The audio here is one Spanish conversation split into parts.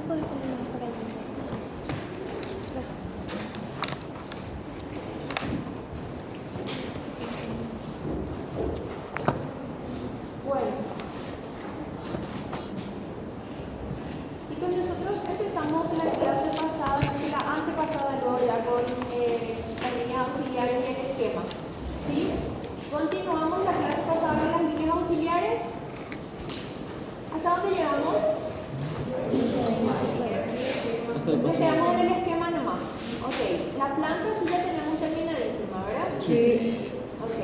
puedes ponerlo por ahí? Gracias. Bueno, chicos, nosotros empezamos la clase pasada, la antepasada, luego ya con las líneas auxiliares y el esquema. ¿Sí? Continuamos la clase pasada con las líneas auxiliares. ¿Hasta dónde llegamos? Nos quedamos en el esquema nomás. Ok, la planta sí ya tenemos terminadísima, ¿verdad? Sí. Ok,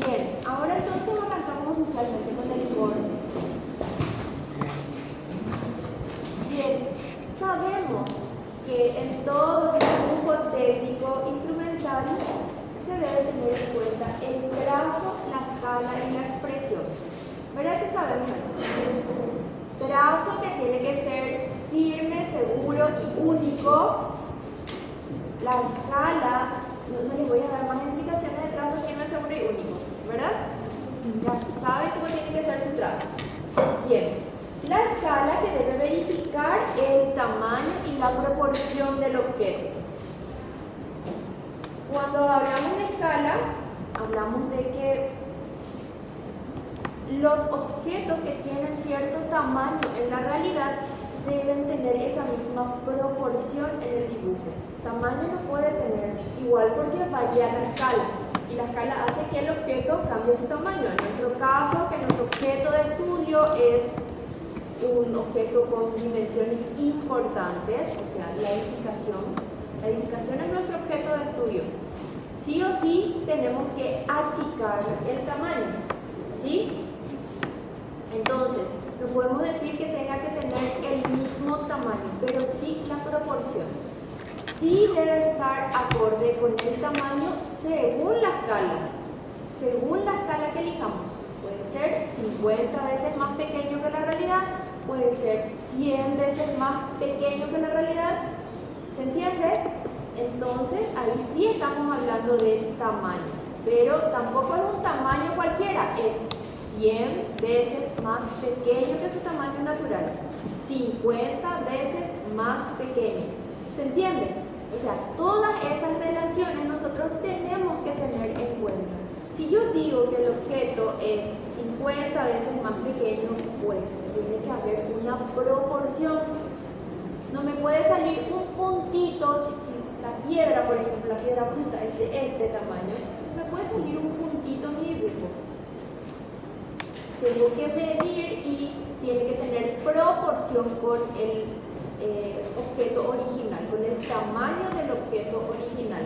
bien. Ahora entonces arrancamos oficialmente con el corte. Bien, sabemos que en todo dibujo técnico instrumental se debe tener en cuenta el trazo, la escala y la expresión. ¿Verdad que sabemos eso? Trazo que tiene que ser firme, seguro y único. La escala, no les voy a dar más explicaciones de trazo firme, seguro y único, ¿verdad? Ya saben cómo tiene que ser su trazo. Bien, la escala que debe verificar el tamaño y la proporción del objeto. Cuando hablamos de escala, hablamos de que los objetos que tienen cierto tamaño en la realidad deben tener esa misma proporción en el dibujo. Tamaño no puede tener igual porque varía la escala. Y la escala hace que el objeto cambie su tamaño. En nuestro caso, que nuestro objeto de estudio es un objeto con dimensiones importantes, o sea, la edificación. La edificación es nuestro objeto de estudio. Sí o sí tenemos que achicar el tamaño, ¿sí? Entonces, no podemos decir que tenga que tener el mismo tamaño, pero sí la proporción. Sí debe estar acorde con el tamaño según la escala que elijamos. Puede ser 50 veces más pequeño que la realidad, puede ser 100 veces más pequeño que la realidad. ¿Se entiende? Entonces, ahí sí estamos hablando de tamaño, pero tampoco es un tamaño cualquiera, es 100 veces más pequeño que su tamaño natural, 50 veces más pequeño. ¿Se entiende? O sea, todas esas relaciones nosotros tenemos que tener en cuenta. Si yo digo que el objeto es 50 veces más pequeño, pues tiene que haber una proporción. No me puede salir un puntito, si la piedra, por ejemplo, la piedra bruta es de este tamaño, me puede salir un puntito en mi dibujo. Tengo que medir y tiene que tener proporción con el objeto original, con el tamaño del objeto original.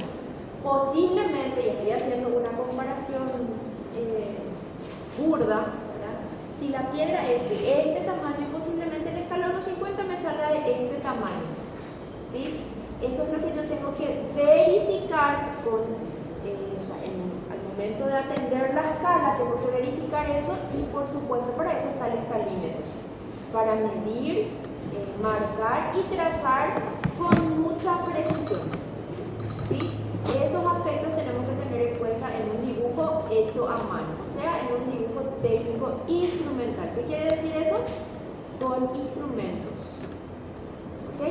Posiblemente, y estoy haciendo una comparación burda, ¿verdad? Si la piedra es de este tamaño, posiblemente en la escala 1:50 me salga de este tamaño, ¿sí? Eso es lo que yo tengo que verificar con, al momento de atender la escala, tengo que verificar eso y por supuesto para eso está el escalímetro, para medir, marcar y trazar con mucha precisión, ¿sí? Esos aspectos tenemos que tener en cuenta en un dibujo hecho a mano, o sea, en un dibujo técnico instrumental. ¿Qué quiere decir eso? Con instrumentos. ¿Ok?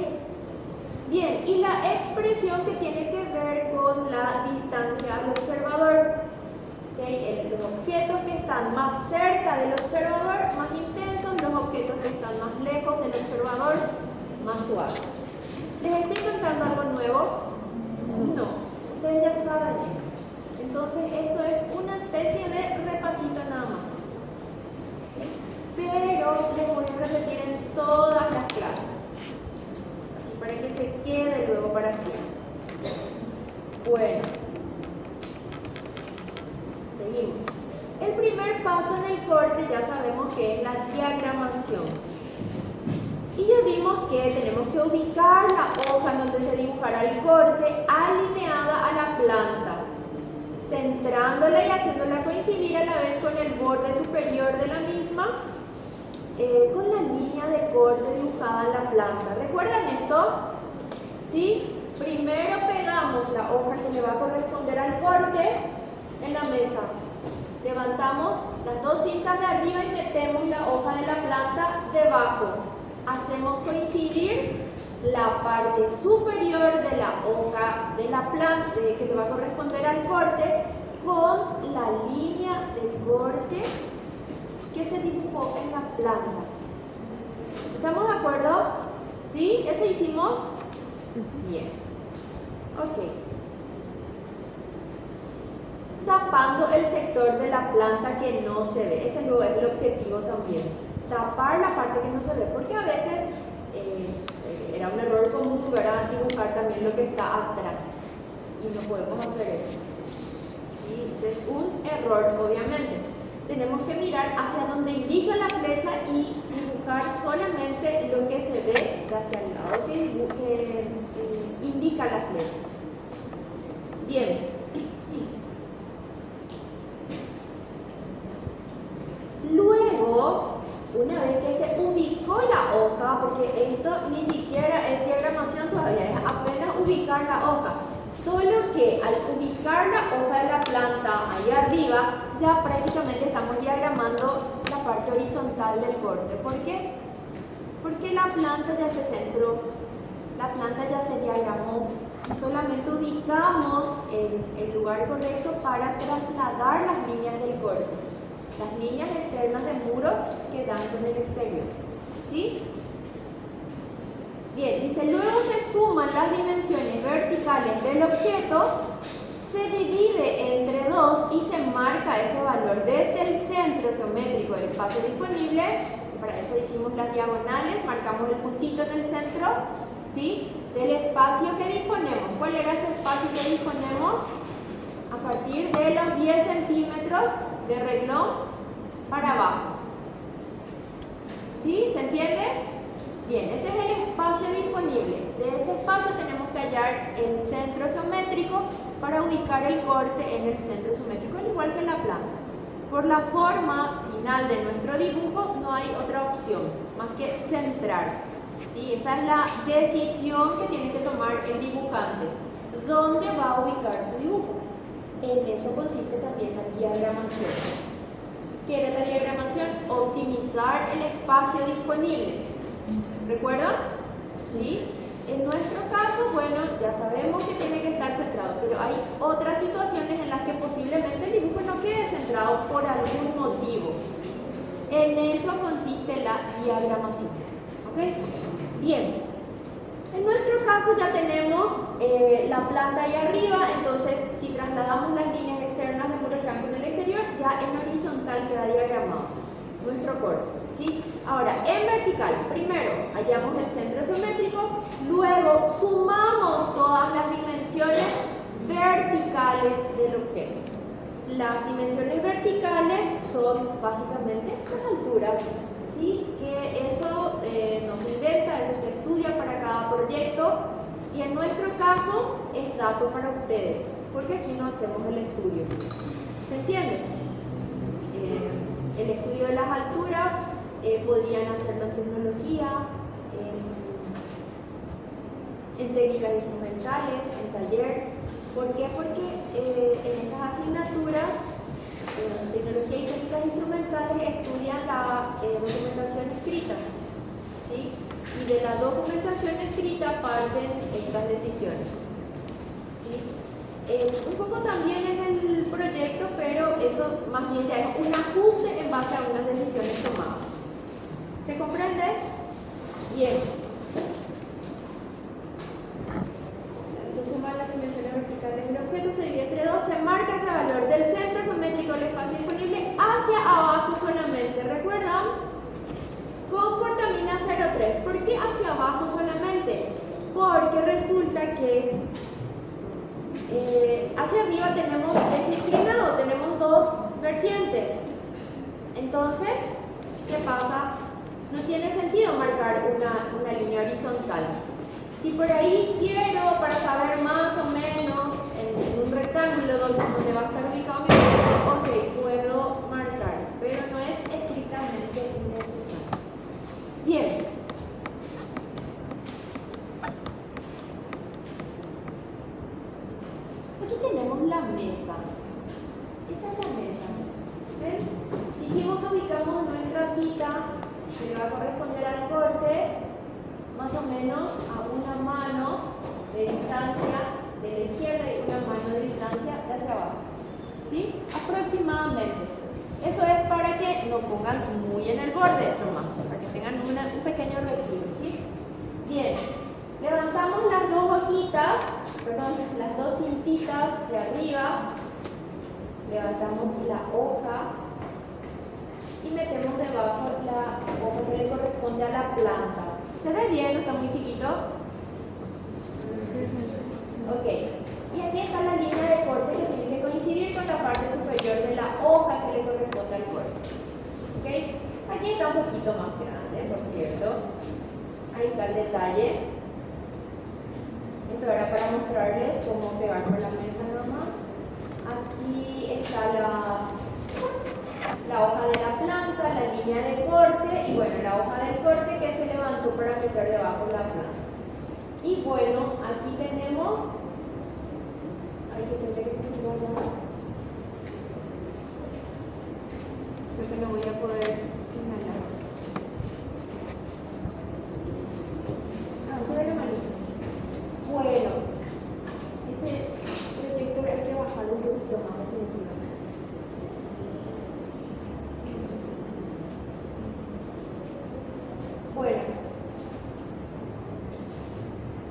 Bien, y la expresión que tiene que ver con la distancia al observador. ¿Okay? Los objetos que están más cerca del observador, más intensos, los objetos que están más lejos del observador, más suaves. ¿Les estoy contando algo nuevo? No. Ustedes ya saben. Entonces esto es una especie de repasito nada más. Pero les voy a repetir en todas las clases. Así para que se quede luego para siempre. Bueno. Seguimos. El primer paso en el corte ya sabemos que es la diagramación. Y ya vimos que tenemos que ubicar la hoja en donde se dibujará el corte alineada a la planta, centrándola y haciéndola coincidir a la vez con el borde superior de la misma, con la línea de corte dibujada en la planta. ¿Recuerdan esto? ¿Sí? Primero pegamos la hoja que le va a corresponder al corte en la mesa. Levantamos las dos cintas de arriba y metemos la hoja de la planta debajo. hacemos coincidir la parte superior de la hoja de la planta que le va a corresponder al corte con la línea de corte que se dibujó en la planta. ¿Estamos de acuerdo? ¿Sí? ¿Eso hicimos? Bien. Ok. Tapando el sector de la planta que no se ve. Ese luego es el objetivo también. Tapar la parte que no se ve. Porque a veces era un error común, ¿verdad? Dibujar también lo que está atrás. Y no podemos hacer eso. ¿Sí? Ese es un error, obviamente. Tenemos que mirar hacia donde indica la flecha y dibujar solamente lo que se ve hacia el lado que indica la flecha. Bien. Luego, una vez que se ubicó la hoja, porque esto ni siquiera es diagramación todavía, es apenas ubicar la hoja. Solo que al ubicar la hoja de la planta ahí arriba, ya prácticamente estamos diagramando la parte horizontal del corte. ¿Por qué? Porque la planta ya se centró, la planta ya se diagramó y solamente ubicamos el lugar correcto para trasladar las líneas del corte. Las líneas externas de muros que dan con el exterior. ¿Sí? Bien, dice, luego se suman las dimensiones verticales del objeto, se divide entre 2 y se marca ese valor desde el centro geométrico del espacio disponible. Para eso hicimos las diagonales, marcamos el puntito en el centro, ¿sí? Del espacio que disponemos. ¿Cuál era ese espacio que disponemos? A partir de los 10 centímetros de renglón para abajo. ¿Sí? ¿Se entiende? Bien, ese es el espacio disponible. De ese espacio tenemos que hallar el centro geométrico para ubicar el corte en el centro geométrico, al igual que en la planta. Por la forma final de nuestro dibujo no hay otra opción más que centrar. ¿Sí? Esa es la decisión que tiene que tomar el dibujante. ¿Dónde va a ubicar su dibujo? En eso consiste también la diagramación. ¿Quiere la diagramación? Optimizar el espacio disponible. ¿Recuerdan? ¿Sí? En nuestro caso, bueno, ya sabemos que tiene que estar centrado, pero hay otras situaciones en las que posiblemente el dibujo no quede centrado por algún motivo. En eso consiste la diagramación. ¿Ok? Bien. En nuestro caso ya tenemos la planta ahí arriba, entonces si trasladamos las líneas externas de muro blanco en el exterior, ya en horizontal queda diagramado nuestro corte. ¿Sí? Ahora, en vertical, primero hallamos el centro geométrico, luego sumamos todas las dimensiones verticales del objeto. Las dimensiones verticales son básicamente las alturas, ¿sí? Que eso no se inventa, eso se estudia para cada proyecto y en nuestro caso es dato para ustedes, porque aquí no hacemos el estudio. ¿Se entiende? El estudio de las alturas podrían hacerlo en tecnología, en técnicas instrumentales, en taller. ¿Por qué? Porque en esas asignaturas, tecnología y técnicas instrumentales, estudian la documentación escrita, ¿sí? Y de la documentación escrita parten estas decisiones, ¿sí? Un poco también en el proyecto, pero eso más bien ya es un ajuste en base a unas decisiones tomadas. ¿Se comprende? Bien. Se suman las dimensiones verticales del objeto, se divide entre 2, se marca ese valor del centro geométrico del espacio disponible hacia abajo solamente. ¿Recuerdan? Con portamina 03. ¿Por qué hacia abajo solamente? Porque resulta que hacia arriba tenemos leche inclinado, tenemos 2 vertientes. Entonces, ¿qué pasa? No tiene sentido marcar una línea horizontal. Si por ahí quiero, para saber más o menos en un rectángulo donde va a estar ubicado mi objeto, ok, puedo marcar, pero no es estrictamente necesario. Bien. Aquí tenemos la mesa. Esta es la mesa. ¿Ven? Dijimos que ubicamos nuestra hojita que le va a corresponder al corte corte más o menos a una mano de distancia de la izquierda y una mano de distancia de hacia abajo. ¿Sí? Aproximadamente. Eso es para que lo pongan muy en el borde nomás, para que tengan un pequeño retiro. ¿Sí? Bien. Levantamos las dos hojitas, perdón, las dos cintitas de arriba. Levantamos la hoja y metemos debajo la hoja que le corresponde a la planta. ¿Se ve bien? ¿No está muy chiquito? Ok. Y aquí está la línea de corte que tiene que coincidir con la parte superior de la hoja que le corresponde al corte. ¿Ok? Aquí está un poquito más grande, por cierto. Ahí está el detalle. Esto era para mostrarles cómo pegar por la mesa nomás. Aquí está la hoja de la planta, la línea de corte y bueno, la hoja del corte que se levantó para meter debajo la planta. Y bueno, aquí tenemos, creo que no voy a poder señalar. Se ve la manita. Bueno, ese proyector hay que bajarlo un poquito más definitivamente. Bueno,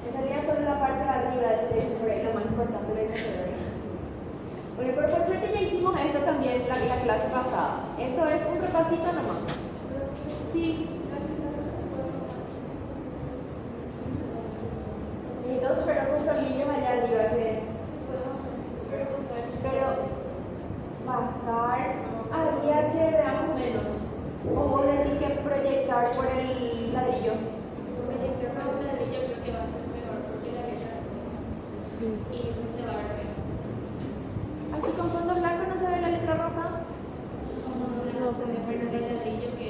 en realidad solo la parte de arriba del techo, por ahí lo más importante de la mecedora. Bueno, pero por suerte ya hicimos esto también la clase pasada. Esto es un repasito nomás. Sí. Y dos, pero esos tornillos allá arriba que... Pero bajar, habría que veamos menos. O decir que proyectar por el ladrillo. Proyectar por el ladrillo creo que va a ser mejor porque la letra y se va a ver mejor. Así con fondo blanco no se ve la letra roja. No se ve por el ladrillo que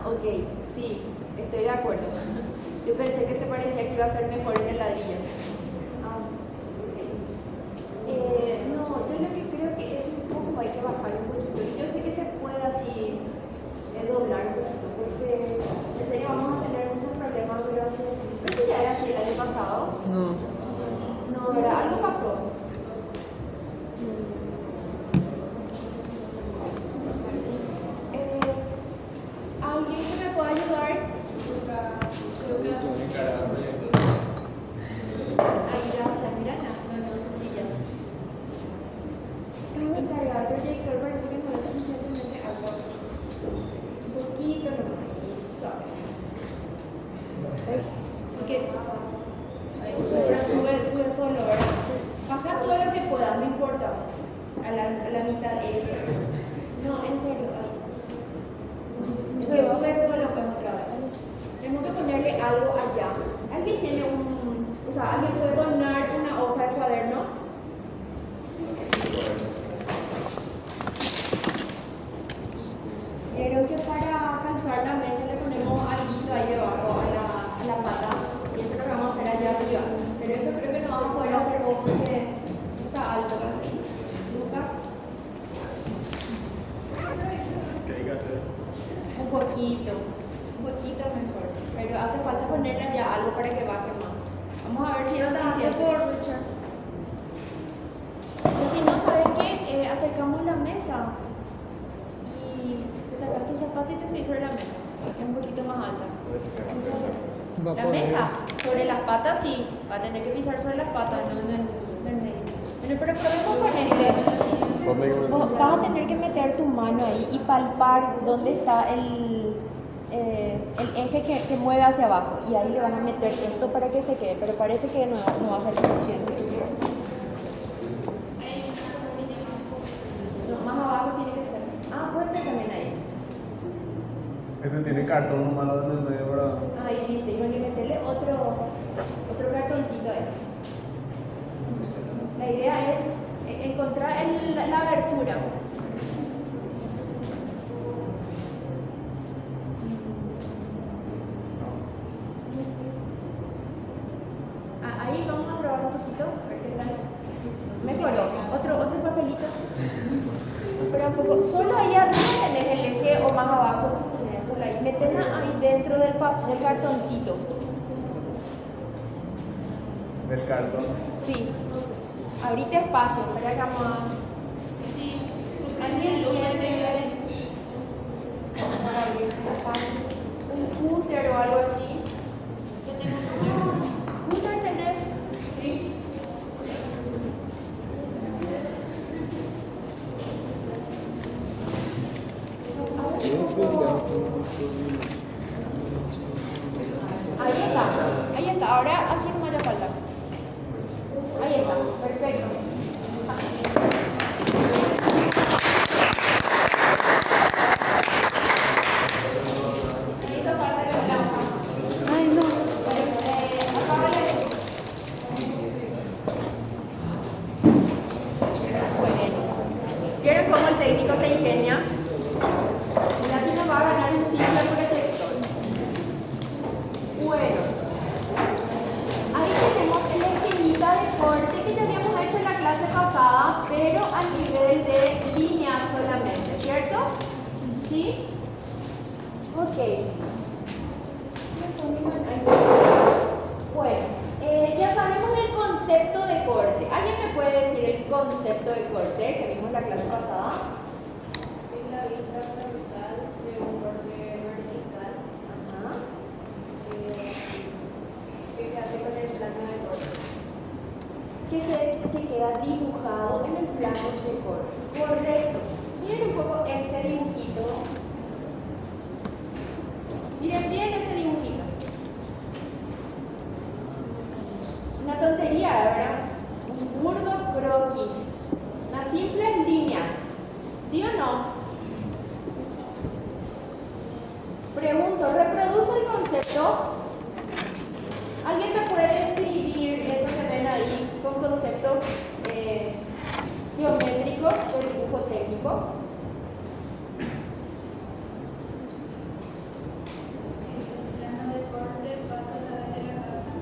ok, sí, estoy de acuerdo. Yo pensé que te parecía que iba a ser mejor en el ladrillo. No, yo lo que creo que es un poco, hay que bajar un poquito. Y yo sé que se puede así doblar un poquito, porque en serio vamos a tener muchos problemas durante... ¿Esto ya era así el año pasado? No, era algo pasó. ¿Alguien que me pueda ayudar? Ahí gracias, mira, no, su silla. Encargar el proyector parece que no es suficientemente alto así. Un poquito nomás. Eso. Pero sube solo, ¿verdad? Baja todo lo que puedas, no importa. A la mitad de eso. No, en serio. Que sube solo pues otra vez. Tenemos que ponerle algo allá. ¿Alguien tiene alguien puede donar una hoja de cuaderno? Creo que para calzar la mesa le ponemos algo ahí debajo a la pata. Y eso es lo que vamos a hacer allá arriba. Pero eso creo que no vamos a poder hacer vos porque está alto. Lucas. ¿Qué hay que hacer? Un poquito mejor. Pero hace falta ponerle ya algo para que baje más. Vamos a ver si es suficiente. Pues si no, ¿sabes qué? Acercamos la mesa y te sacas tu zapato y te subís sobre la mesa. Es un poquito más alta. La mesa, sobre las patas sí, va a tener que pisar sobre las patas, no en el medio. Bueno, pero con este, vas a tener que meter tu mano ahí y palpar dónde está el eje que mueve hacia abajo. Y ahí le vas a meter esto para que se quede, pero parece que no va a ser suficiente. No, más abajo tiene que ser. Puede ser también ahí. Este tiene cartón nomás en el medio, ¿verdad? Ahí viste, y bueno, y meterle otro cartoncito ahí. La idea es encontrar la abertura. Ahí vamos a probar un poquito, a ver qué tal. Mejoró. Otro papelito. Pero un poco. Solo ahí arriba tenés el eje. eje o más abajo, eso, meten ahí dentro del cartoncito. Del cartón. Sí. Ahorita espacio, espera que vamos a... Sí. ¿Alguien tiene un cúter o algo así? Yo tengo un ¿Cúter tenés? Sí. Ahí está, ahora así no me haya falta. Ahí está, perfecto. Me hizo falta que me la... Ay, no. Apágale. ¿Vieron cómo el técnico se ingenia? Mira si nos va a ganar un simple protector. Bueno, ahí tenemos el esquemita de corte que ya habíamos hecho en la clase pasada, pero a nivel de líneas solamente, ¿cierto? ¿Sí? Ok. Bueno, ya sabemos el concepto de corte. ¿Alguien me puede decir el concepto de corte que vimos en la clase pasada? Es la vista frontal de un corte vertical Ajá. que se hace con el plano de corte. Que queda dibujado en el plano de corte. Correcto. Miren un poco este dibujito. Miren bien ese dibujito. Una tontería, ¿verdad? Un burdo croquis. Unas simples líneas. ¿Sí o no? Pregunto, ¿reproduce el concepto? ¿Alguien me puede escribir eso que ven ahí con conceptos geométricos de dibujo técnico? El plano de corte pasa a través de la casa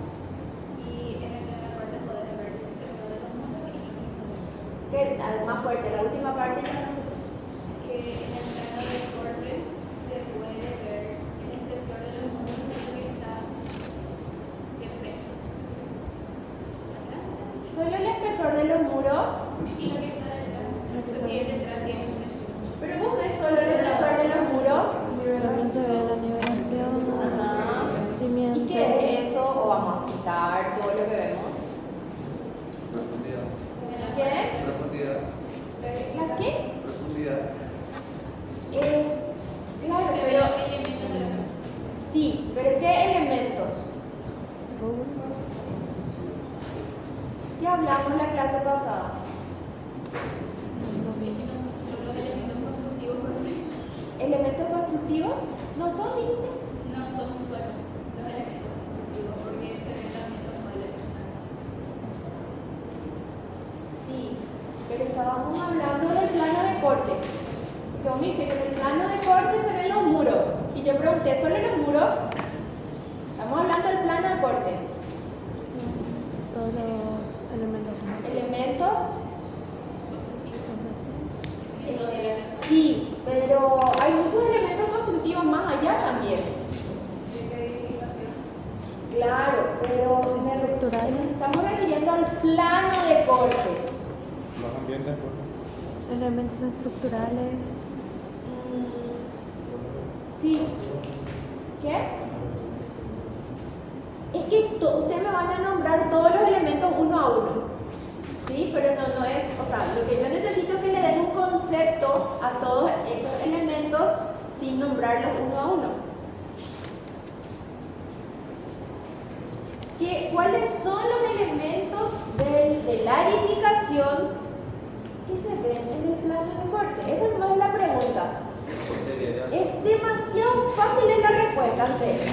y en el plano de corte puedes ver el peso de los muros y Más fuerte, la última parte ya no escuché. que en el plano de corte se puede ver el espesor de los muros que está siempre. ¿Verdad? Solo el espesor de los muros, Y lo que está detrás, lo que hay detrás siempre. pero vos ves solo el espesor de los muros. También se ve la nivelación, Ajá. cimiento. ¿Y qué es eso? O vamos a citar todo lo que vemos. Profundidad. ¿Qué? Profundidad. ¿La qué? Profundidad. Claro, Se ve pero los elementos de la casa. sí, pero ¿qué elementos? ¿Qué hablamos la clase pasada? Los elementos constructivos ¿Elementos constructivos? ¿No son, dijiste? no son solo los elementos constructivos porque se ven también los muebles. Sí, pero estábamos hablando del plano de corte. Que viste que en el plano de corte se ven los muros. Y yo pregunté, ¿solo los muros? Estamos hablando del plano de corte. Sí, todos los elementos. Elementos, Exacto. sí, pero hay muchos elementos constructivos más allá también. De edificación. Claro, pero Estructurales. estamos refiriendo al plano de corte. Los ambientes, pues. Elementos estructurales. Sí. ¿Qué? Es que ustedes me van a nombrar todos los elementos uno a uno. ¿Sí? Pero no es, o sea, lo que yo necesito es que le den un concepto a todos esos elementos sin nombrarlos uno a uno. ¿Cuáles son los elementos de la edificación que se ven en el plano de corte? Esa no es la pregunta. Es demasiado fácil la respuesta, en serio.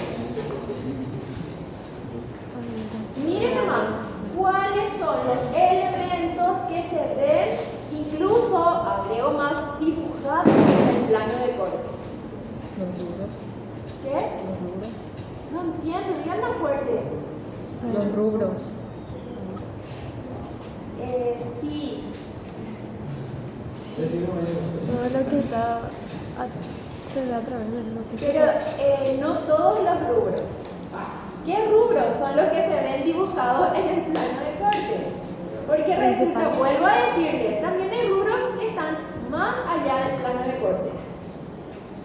Miren nomás, ¿cuáles son los elementos que se ven, incluso, agrego más, dibujados en el plano de corte? Los rubros. ¿Qué? Los rubros. No entiendo, díganlo fuerte. Los rubros. Sí. Todo lo que está Se ve a través de lo que Pero no todos los rubros. ¿Qué rubros son los que se ven dibujados en el plano de corte? Porque resulta, vuelvo a decirles, también hay rubros que están más allá del plano de corte.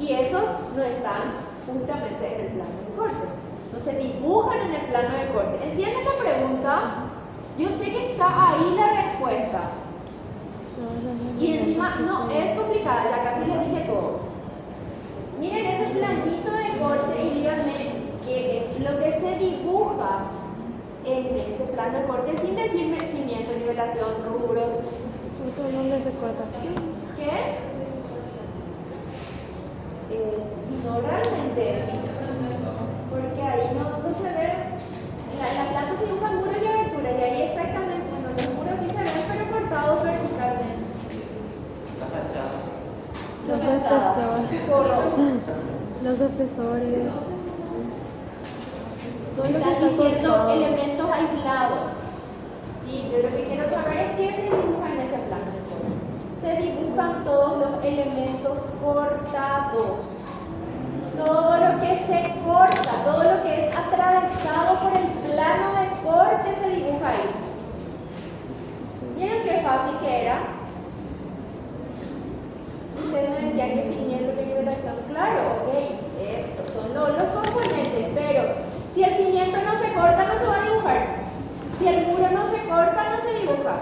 Y esos no están justamente en el plano de corte. No se dibujan en el plano de corte. ¿Entienden la pregunta? Yo sé que está ahí la respuesta. Y encima no es complicada, ya casi les dije todo. Miren ese planito de corte y díganme qué es lo que se dibuja en ese plano de corte sin decirme cimiento, nivelación, rubros. Justo donde se corta. ¿Qué? Y no realmente, porque ahí no se ve, en la planta se dibujan muros y aberturas, y ahí exactamente, bueno, los muros sí se ven, pero cortados verticalmente. Los espesores. Correcto. Los espesores. Todo Me lo que están está diciendo cortado. elementos aislados. Sí, yo lo que quiero saber es qué se dibuja en ese plano. Se dibujan todos los elementos cortados. Todo lo que se corta, todo lo que es atravesado por el plano de corte se dibuja ahí. Sí. ¿Vieron qué fácil que era? Ustedes me decían que cimiento, que nivelación. Claro, ok, estos son los componentes, pero si el cimiento no se corta, no se va a dibujar. Si el muro no se corta, no se dibuja.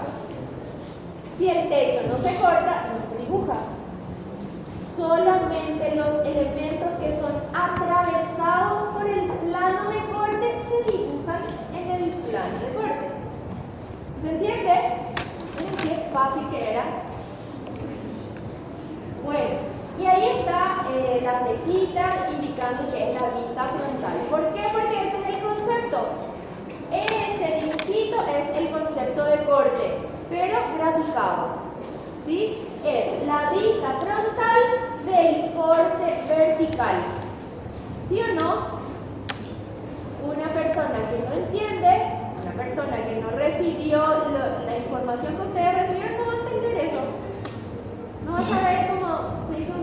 Si el techo no se corta, no se dibuja. Solamente los elementos que son atravesados por el plano de corte se dibujan en el plano de corte. ¿Se entiende? ¿Miren qué fácil que era? Bueno, y ahí está la flechita indicando que es la vista frontal. ¿Por qué? Porque ese es el concepto. Ese dibujito es el concepto de corte, pero graficado. ¿Sí? Es la vista frontal del corte vertical. ¿Sí o no? Una persona que no entiende, una persona que no recibió la información que ustedes recibieron, no va a entender eso. No va a saber cómo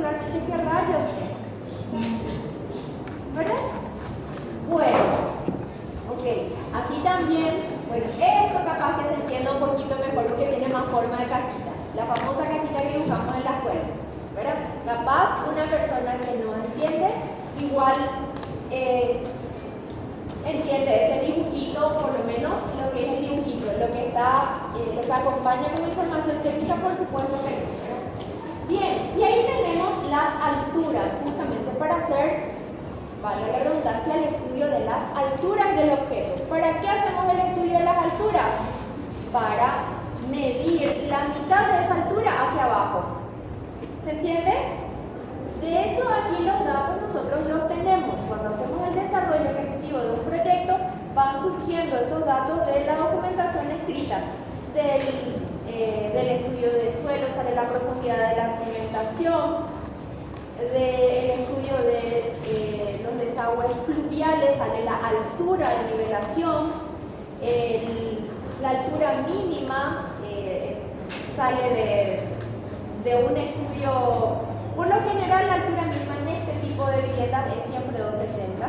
realmente qué rayos es. ¿Verdad? Bueno, ok. Así también, bueno, esto capaz que se entienda un poquito mejor porque tiene más forma de casita. La famosa casita que dibujamos en la escuela. ¿Verdad? Capaz una persona que no entiende, igual entiende ese dibujito, por lo menos lo que es el dibujito, lo que acompaña como información técnica, por supuesto que no. ¿Verdad? Bien, y ahí tenemos las alturas, justamente para hacer, vale la redundancia, el estudio de las alturas del objeto. ¿Para qué hacemos el estudio de las alturas? Para medir la mitad de esa altura hacia abajo. ¿Se entiende? De hecho, aquí los datos nosotros los tenemos. Cuando hacemos el desarrollo ejecutivo de un proyecto, van surgiendo esos datos de la documentación escrita, del estudio de suelo, sale la profundidad de la cimentación, del estudio de los desagües pluviales, sale la altura de nivelación, la altura mínima sale de un estudio. Por lo general, la altura mínima en este tipo de viviendas es siempre 270.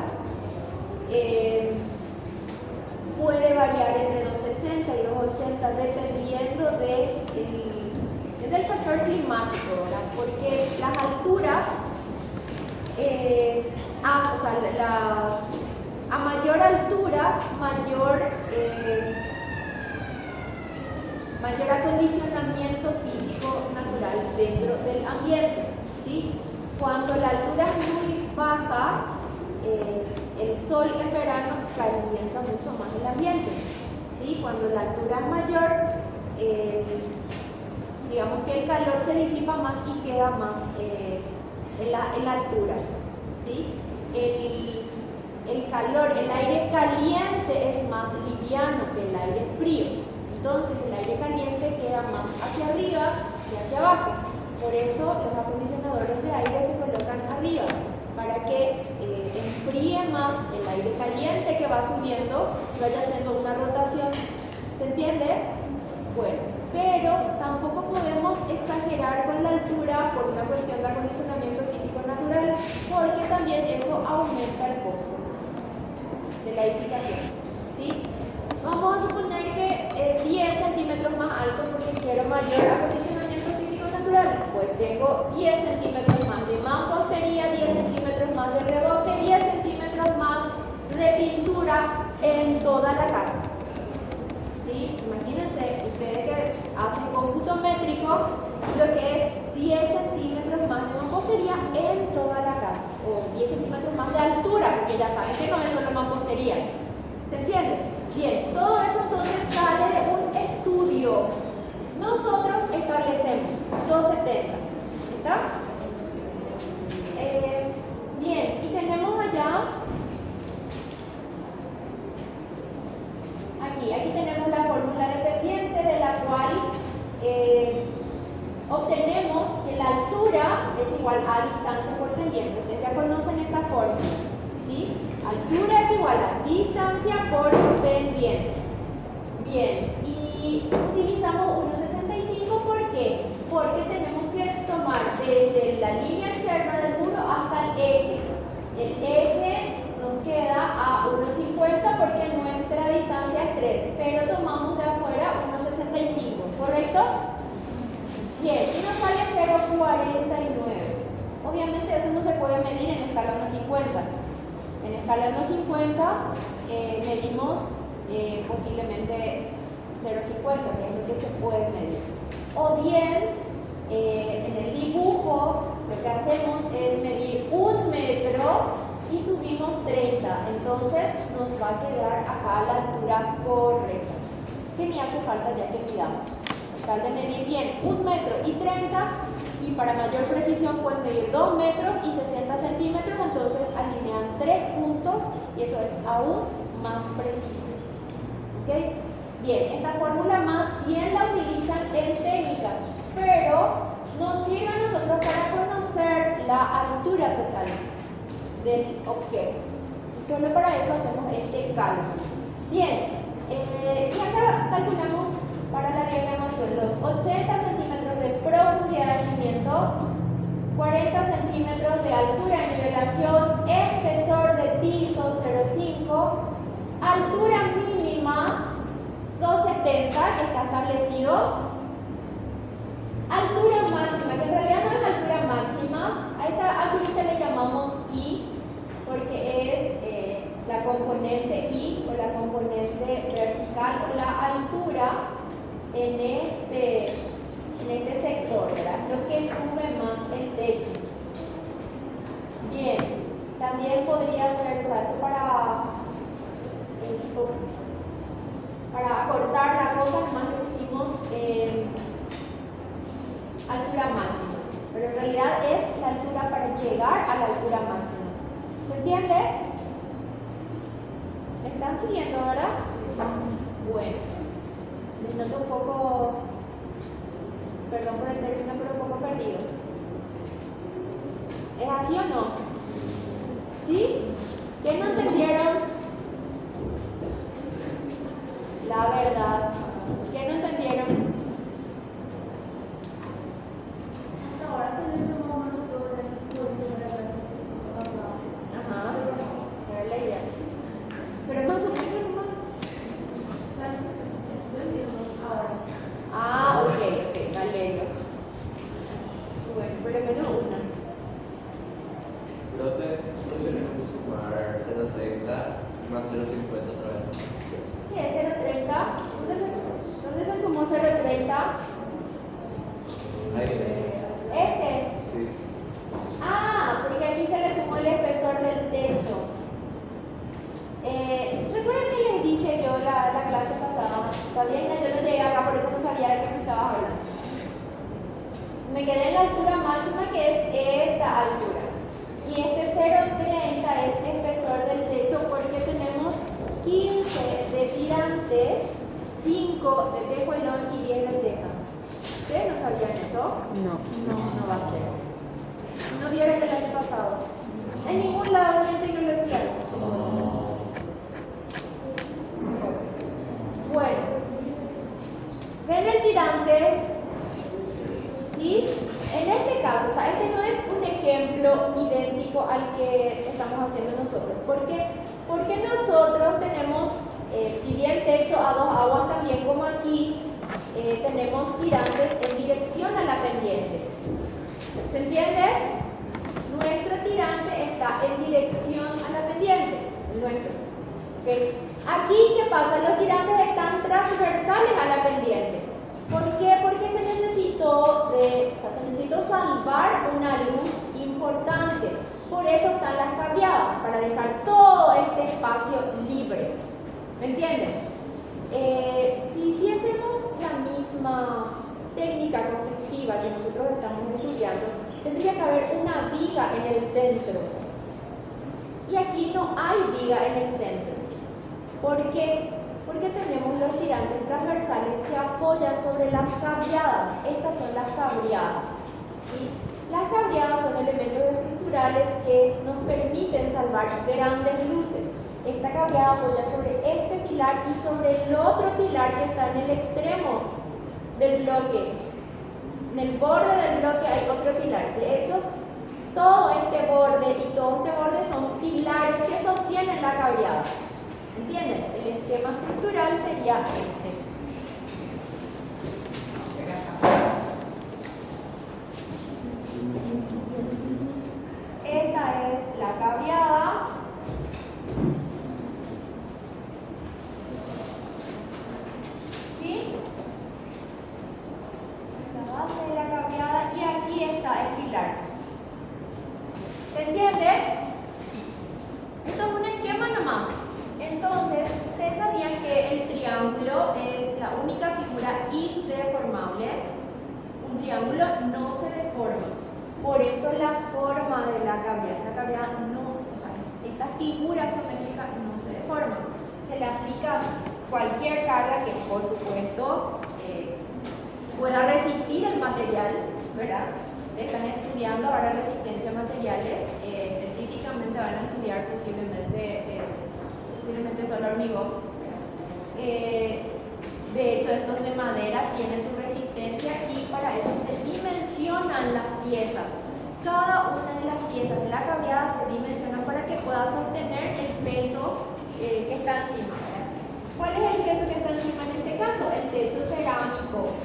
Puede variar entre 260 y 280 dependiendo del factor climático, ¿verdad? Porque las alturas, a mayor altura, mayor acondicionamiento físico natural dentro del ambiente, ¿sí? Cuando la altura es muy baja, el sol en verano calienta mucho más el ambiente, ¿sí? Cuando la altura es mayor, digamos que el calor se disipa más y queda más en la altura, ¿sí? El calor, el aire caliente es más liviano que el aire frío. Entonces el aire caliente queda más hacia arriba que hacia abajo. Por eso los acondicionadores de aire se colocan arriba, para que enfríe más el aire caliente que va subiendo, vaya haciendo una rotación. ¿Se entiende? Bueno, pero tampoco podemos exagerar con la altura por una cuestión de acondicionamiento físico natural. 10 centímetros más de mampostería, 10 centímetros más de revoque, 10 centímetros más de pintura en toda la casa. ¿Sí? Imagínense ustedes que hacen cómputo métrico lo que es 10 centímetros más de mampostería en toda la casa, o 10 centímetros más de altura, porque ya saben que no es solo mampostería. ¿Se entiende? Bien, todo eso entonces sale de un estudio. Nosotros establecemos 270. ¿Está? Bien, y tenemos allá, aquí tenemos la fórmula dependiente de la cual obtenemos que la altura es igual a distancia por pendiente. Ustedes ya conocen esta fórmula, ¿sí? Altura es igual a distancia por pendiente. Bien, y utilizamos 1,65, ¿por qué? Porque tenemos que tomar desde la línea externa del muro hasta el eje. El eje nos queda a 1,50 porque nuestra distancia es 3, pero tomamos de afuera 1,65, ¿correcto? Bien, y nos sale 0,49. Obviamente eso no se puede medir en escala 1,50. En escala 1,50 medimos posiblemente 0,50, que es lo que se puede medir. O bien, en el dibujo, lo que hacemos es medir 1 metro y subimos 30. Entonces, nos va a quedar acá la altura correcta, que ni hace falta ya que midamos. Tal de medir bien 1 metro y 30, y para mayor precisión pueden medir 2 metros y 60 centímetros, entonces alinean 3 puntos y eso es aún más preciso. ¿Ok? Bien, esta fórmula más bien la utilizan en técnicas, pero nos sirve a nosotros para conocer la altura total del objeto. Solo para eso hacemos este cálculo. Bien, y acá calculamos para la diagramación los 80 centímetros de profundidad de cimiento, 40 centímetros de altura en nivelación, espesor de piso 0,5, altura mínima 2,70 que está establecido, altura máxima, que en realidad no es altura máxima, a esta altura le llamamos I, porque es la componente I o la componente vertical o la altura en este sector, ¿verdad? Lo que sube más el techo. Bien, también podría ser, o sea, esto para acortar la cosa, más le pusimos altura máxima, pero en realidad es la altura para llegar a la altura máxima. ¿Se entiende? ¿Me están siguiendo ahora? Bueno, les noto un poco, perdón por el término, pero un poco perdidos. ¿Es así o no? ¿Sí? ¿Qué no entendieron? La verdad. ¿Qué no entendieron? Ahora se me hizo más o menos todo el primera vez. Ajá, esa es la idea. Pero más o menos más. Ahora. Ah, ok, valero. Bueno, pero menos una. Profe, ¿por qué tenemos que sumar 0,30 más 0,50 otra vez? ¿Qué es 0,30? ¿Dónde se sumó 0,30? Ahí sí. Este. Sí. Ah, porque aquí se le sumó el espesor del techo. ¿Recuerdan que les dije yo la clase pasada? Todavía yo no llegué acá, por eso no sabía de qué me estabas hablando. Me quedé en la altura máxima, que es esta altura. Y este 0,30 es espesor del techo porque tenemos 15 de tirante, 5 de tejuelón y 10 de teja. ¿Ustedes no sabían eso? No. No va a ser. ¿No vieron el año pasado? En ningún lado ni en tecnología. Bueno, ven el tirante, ¿sí? En este caso, o sea, este no es un ejemplo idéntico al que estamos haciendo nosotros. ¿Por qué? Porque nosotros tenemos, si bien techo a 2 aguas, también como aquí, tenemos tirantes en dirección a la pendiente. ¿Se entiende? Nuestro tirante está en dirección a la pendiente, el nuestro. ¿Okay? Aquí, ¿qué pasa? Los tirantes están transversales a la pendiente. ¿Por qué? Porque se necesitó salvar una luz importante. Por eso están las cableadas, para dejar todo este espacio libre. ¿Me entienden? Si hiciésemos la misma técnica constructiva que nosotros estamos estudiando, tendría que haber una viga en el centro. Y aquí no hay viga en el centro. ¿Por qué? Porque tenemos los tirantes transversales que apoyan sobre las cableadas. Estas son las cableadas, ¿sí? Las cableadas son elementos estructurales que nos permiten salvar grandes luces. Esta cableada apoya sobre este pilar y sobre el otro pilar que está en el extremo del bloque. En el borde del bloque hay otro pilar. De hecho, todo este borde y todo este borde son pilares que sostienen la cableada. ¿Entienden? El esquema estructural sería este. Vamos a hacer acá. Esta es la cableada. ¿Sí? La base de la cableada y aquí está el pilar. ¿Se entiende? Esto es un esquema nomás. Entonces, ustedes sabían que el triángulo es la única figura indeformable. Un triángulo no se deforma. Por eso la forma de la cableada no, esta figura geométrica no se deforma. Se le aplica cualquier carga que, por supuesto, pueda resistir el material, ¿verdad? Están estudiando ahora resistencia a materiales, específicamente van a estudiar posiblemente solo hormigón. De hecho, estos de madera tienen su resistencia y para eso se dimensionan las piezas. Cada una de las piezas de la cableada se dimensiona para que pueda sostener el peso que está encima, ¿verdad? ¿Cuál es el peso que está encima en este caso? El techo cerámico,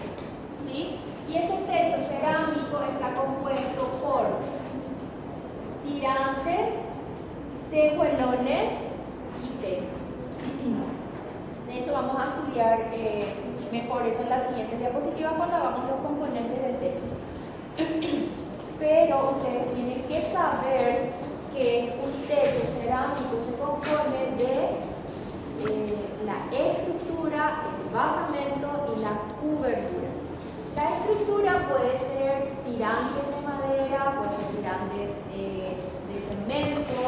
¿sí? Y ese techo cerámico está compuesto por tirantes, tejuelones y tejas. De hecho, vamos a estudiar mejor eso en las siguientes diapositivas cuando hagamos los componentes del techo. Pero ustedes tienen que saber que un techo cerámico se compone de la estructura, el basamento y la cobertura. La estructura puede ser tirantes de madera, puede ser tirantes de cemento,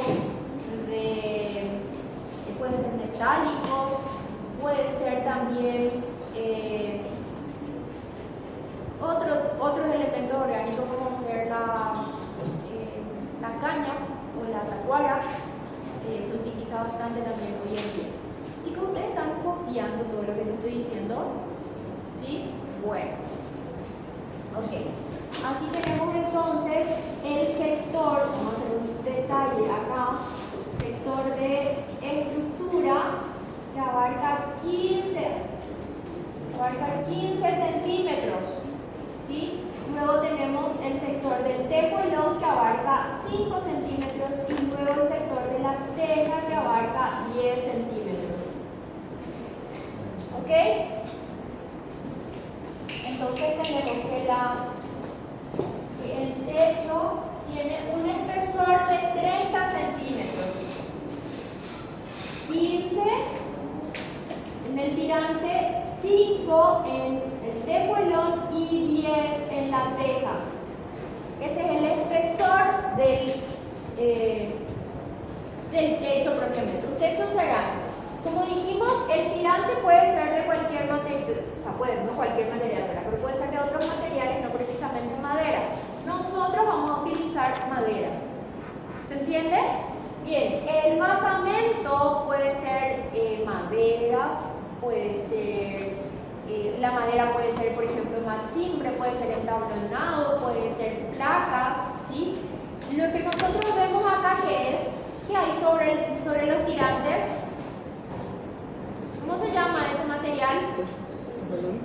pueden ser metálicos, pueden ser también otros elementos orgánicos como ser la caña o la tacuara. Se utiliza bastante también hoy en día. Chicos, ¿ustedes están copiando todo lo que les estoy diciendo? ¿Sí? Bueno. Ok. Así tenemos entonces el sector, vamos a hacer un detalle acá, sector de estructura que abarca 15 centímetros, ¿sí? Luego tenemos el sector del tejuelón que abarca 5 centímetros y luego el sector de la teja que abarca 10 centímetros. ¿Ok? Entonces tenemos que el techo tiene un espesor de 30 centímetros, 15 en el tirante, 5 en el tejuelón y 10 en la teja. Ese es el espesor del techo propiamente, un techo cerámico. Como dijimos, el tirante puede ser de cualquier material, o sea, no cualquier material, ¿verdad? Pero puede ser de otros materiales, no precisamente madera. Nosotros vamos a utilizar madera. ¿Se entiende? Bien, el basamento puede ser madera, puede ser, la madera puede ser, por ejemplo, machimbre, puede ser entablonado, puede ser placas, ¿sí? Lo que nosotros vemos acá que hay sobre los tirantes. ¿Cómo se llama ese material?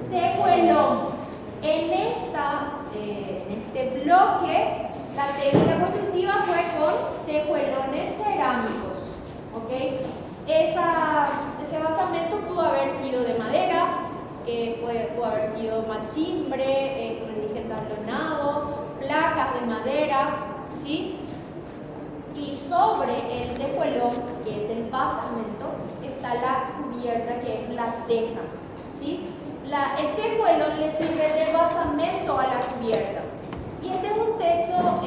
Tejuelón. En este bloque ese basamento pudo haber sido de madera, pudo haber sido machimbre, como les dije, tablonado, placas de madera, ¿sí? Y sobre el tejuelón, que es el basamento, está la cubierta, que es la teja, ¿sí? El tejuelón le sirve de basamento a la cubierta. Y este es un techo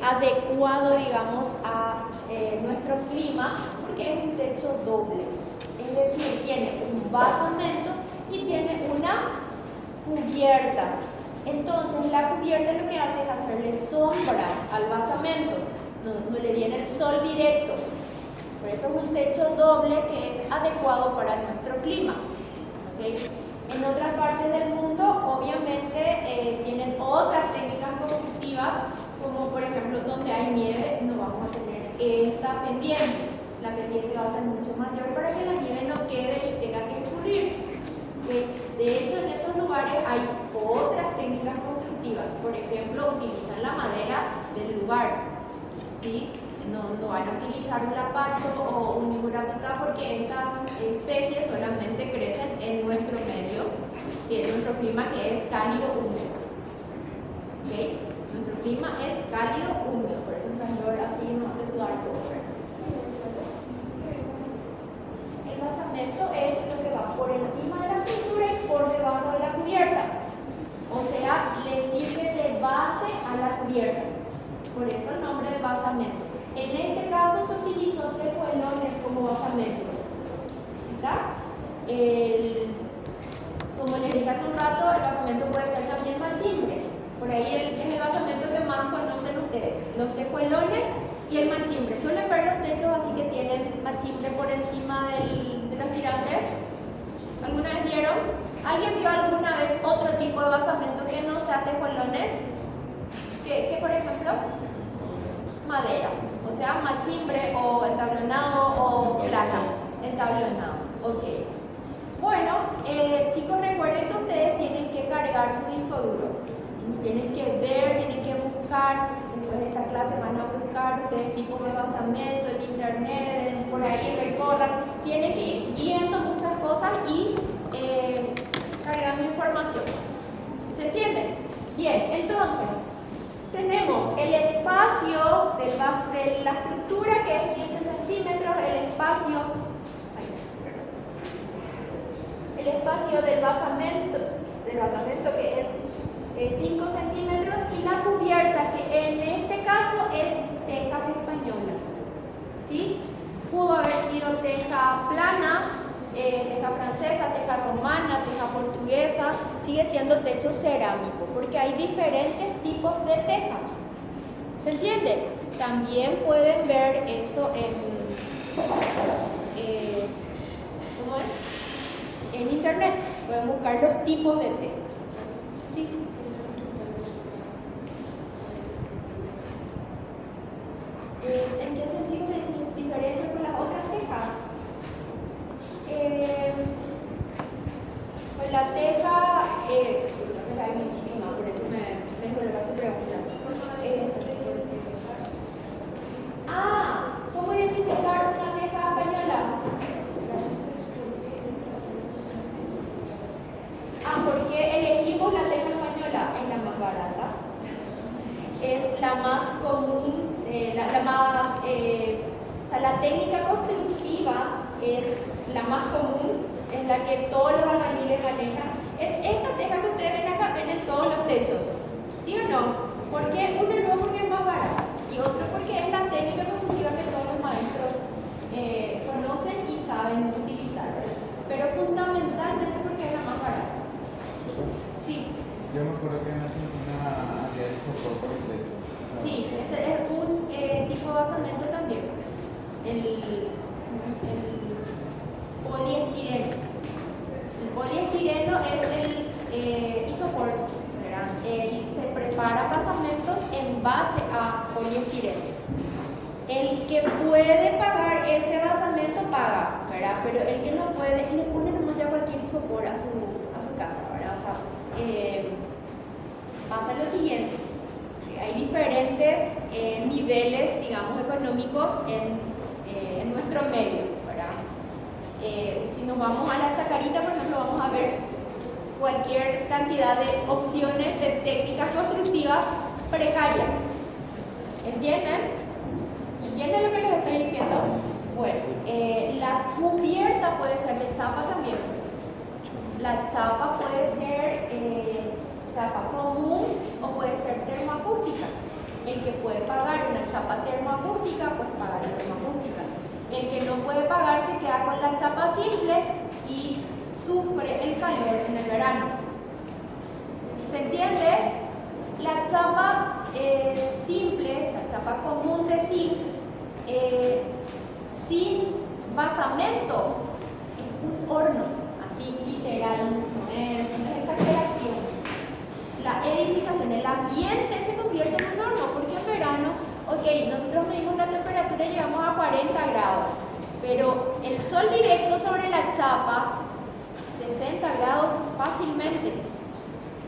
adecuado, digamos, a nuestro clima, porque es un techo doble. Es decir, tiene un basamento y tiene una cubierta. Entonces, la cubierta lo que hace es hacerle sombra al basamento, no le viene el sol directo. Por eso es un techo doble que es adecuado para nuestro clima. ¿Okay? En otras partes del mundo, obviamente, tienen otras técnicas constructivas, como por ejemplo donde hay nieve, no vamos a tener esta pendiente. La pendiente va a ser mucho mayor para que la nieve no quede y tenga que escurrir. ¿Okay? De hecho, en esos lugares hay otras técnicas constructivas. Por ejemplo, utilizan la madera del lugar, ¿sí? No van a utilizar un lapacho o un buracutá, porque estas especies solamente crecen en nuestro medio, que es nuestro clima, que es cálido húmedo. ¿Okay? Nuestro clima es cálido húmedo, por eso el calor así nos hace sudar todo. El basamento es lo que va por encima de la estructura y por debajo de la cubierta. O sea, le sirve de base a la cubierta. Por eso el nombre de basamento. En este caso se utilizó tejuelones como basamento. ¿Está? Como les dije hace un rato, el basamento puede ser también machimbre. Por ahí es el basamento que más conocen ustedes. Los tejuelones y el machimbre. Suelen ver los techos así que tienen machimbre por encima de los tirantes. ¿Alguna vez vieron? ¿Alguien vio alguna vez otro tipo de basamento que no sea tejuelones? ¿Qué por ejemplo? Madera. O sea, machimbre o entablonado o placa. Entablonado. Ok. Bueno, chicos, recuerden que ustedes tienen que cargar su disco duro. Tienen que ver, tienen que buscar. Después de esta clase van a buscar ustedes tipos de basamento en internet, por ahí recorran. Tienen que ir viendo muchas cosas y cargando información. ¿Se entiende? Bien, entonces tenemos el espacio de la estructura, que es 15 centímetros, el espacio del basamento que es 5 centímetros, y la cubierta, que en este caso es tejas españolas, ¿sí? Pudo haber sido teja plana, teja francesa, teja romana, teja portuguesa, sigue siendo techo cerámico, porque hay diferentes tipos de tejas. ¿Se entiende? También pueden ver eso en internet. Pueden buscar los tipos de teja. ¿Sí? ¿En qué sentido se diferencia con las otras tejas? Pues la teja, hay muchísimas, por eso me colgó tu pregunta. ¿Cómo identificar una teja española? Porque elegimos la teja española, es la más barata, es la más común, la técnica constructiva es la más común, es la que todos los albañiles manejan. Es esta teja que ustedes ven acá, ven en todos los techos, ¿sí o no? ¿Por qué? Una no, porque es más barata, y otra porque es la técnica constructiva que todos los maestros conocen y saben utilizar, ¿verdad? Pero fundamentalmente porque es la más barata. Sí. Yo me acuerdo que hacía el soporte por el techo. Sí, ese es un tipo de basamento también. El poliestireno. El poliestireno es el isopor, ¿verdad? Y se prepara basamentos en base a poliestireno. El que puede pagar ese basamento paga, ¿verdad? Pero el que no puede, le pone nomás ya cualquier isopor a su casa, ¿verdad? O sea, pasa lo siguiente. Hay diferentes niveles, digamos, económicos en nuestro medio, ¿verdad? Si nos vamos a la Chacarita, por ejemplo, vamos a ver cualquier cantidad de opciones de técnicas constructivas precarias. ¿Entienden? ¿Entienden lo que les estoy diciendo? Bueno, la cubierta puede ser de chapa también. La chapa puede ser chapa común o puede ser termoacústica. El que puede pagar una chapa termoacústica, pues paga la termoacústica. El que no puede pagar se queda con la chapa simple y sufre el calor en el verano. ¿Se entiende? La chapa simple, la chapa común de zinc, sin basamento, es un horno, así literal, no es exageración. La edificación, el ambiente se convierte en un horno, porque en verano, ok, nosotros medimos la temperatura y llegamos a 40 grados, pero el sol directo sobre la chapa, 60 grados fácilmente,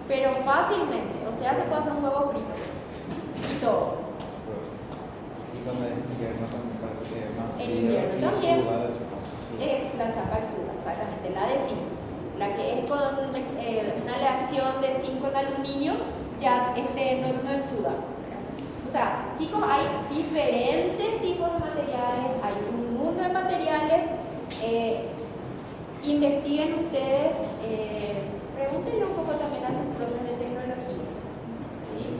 pero fácilmente, o sea, se puede hacer un huevo frito y todo. Esa me en invierno también parece que es más En fría invierno y también suda de chapa. es la chapa exuda, exactamente, la de zinc. La que es con una aleación de zinc con aluminio, ya no exuda. O sea, chicos, hay diferentes tipos de materiales, hay un mundo de materiales. Investiguen ustedes, pregúntenle un poco también a sus profes de tecnología, ¿sí?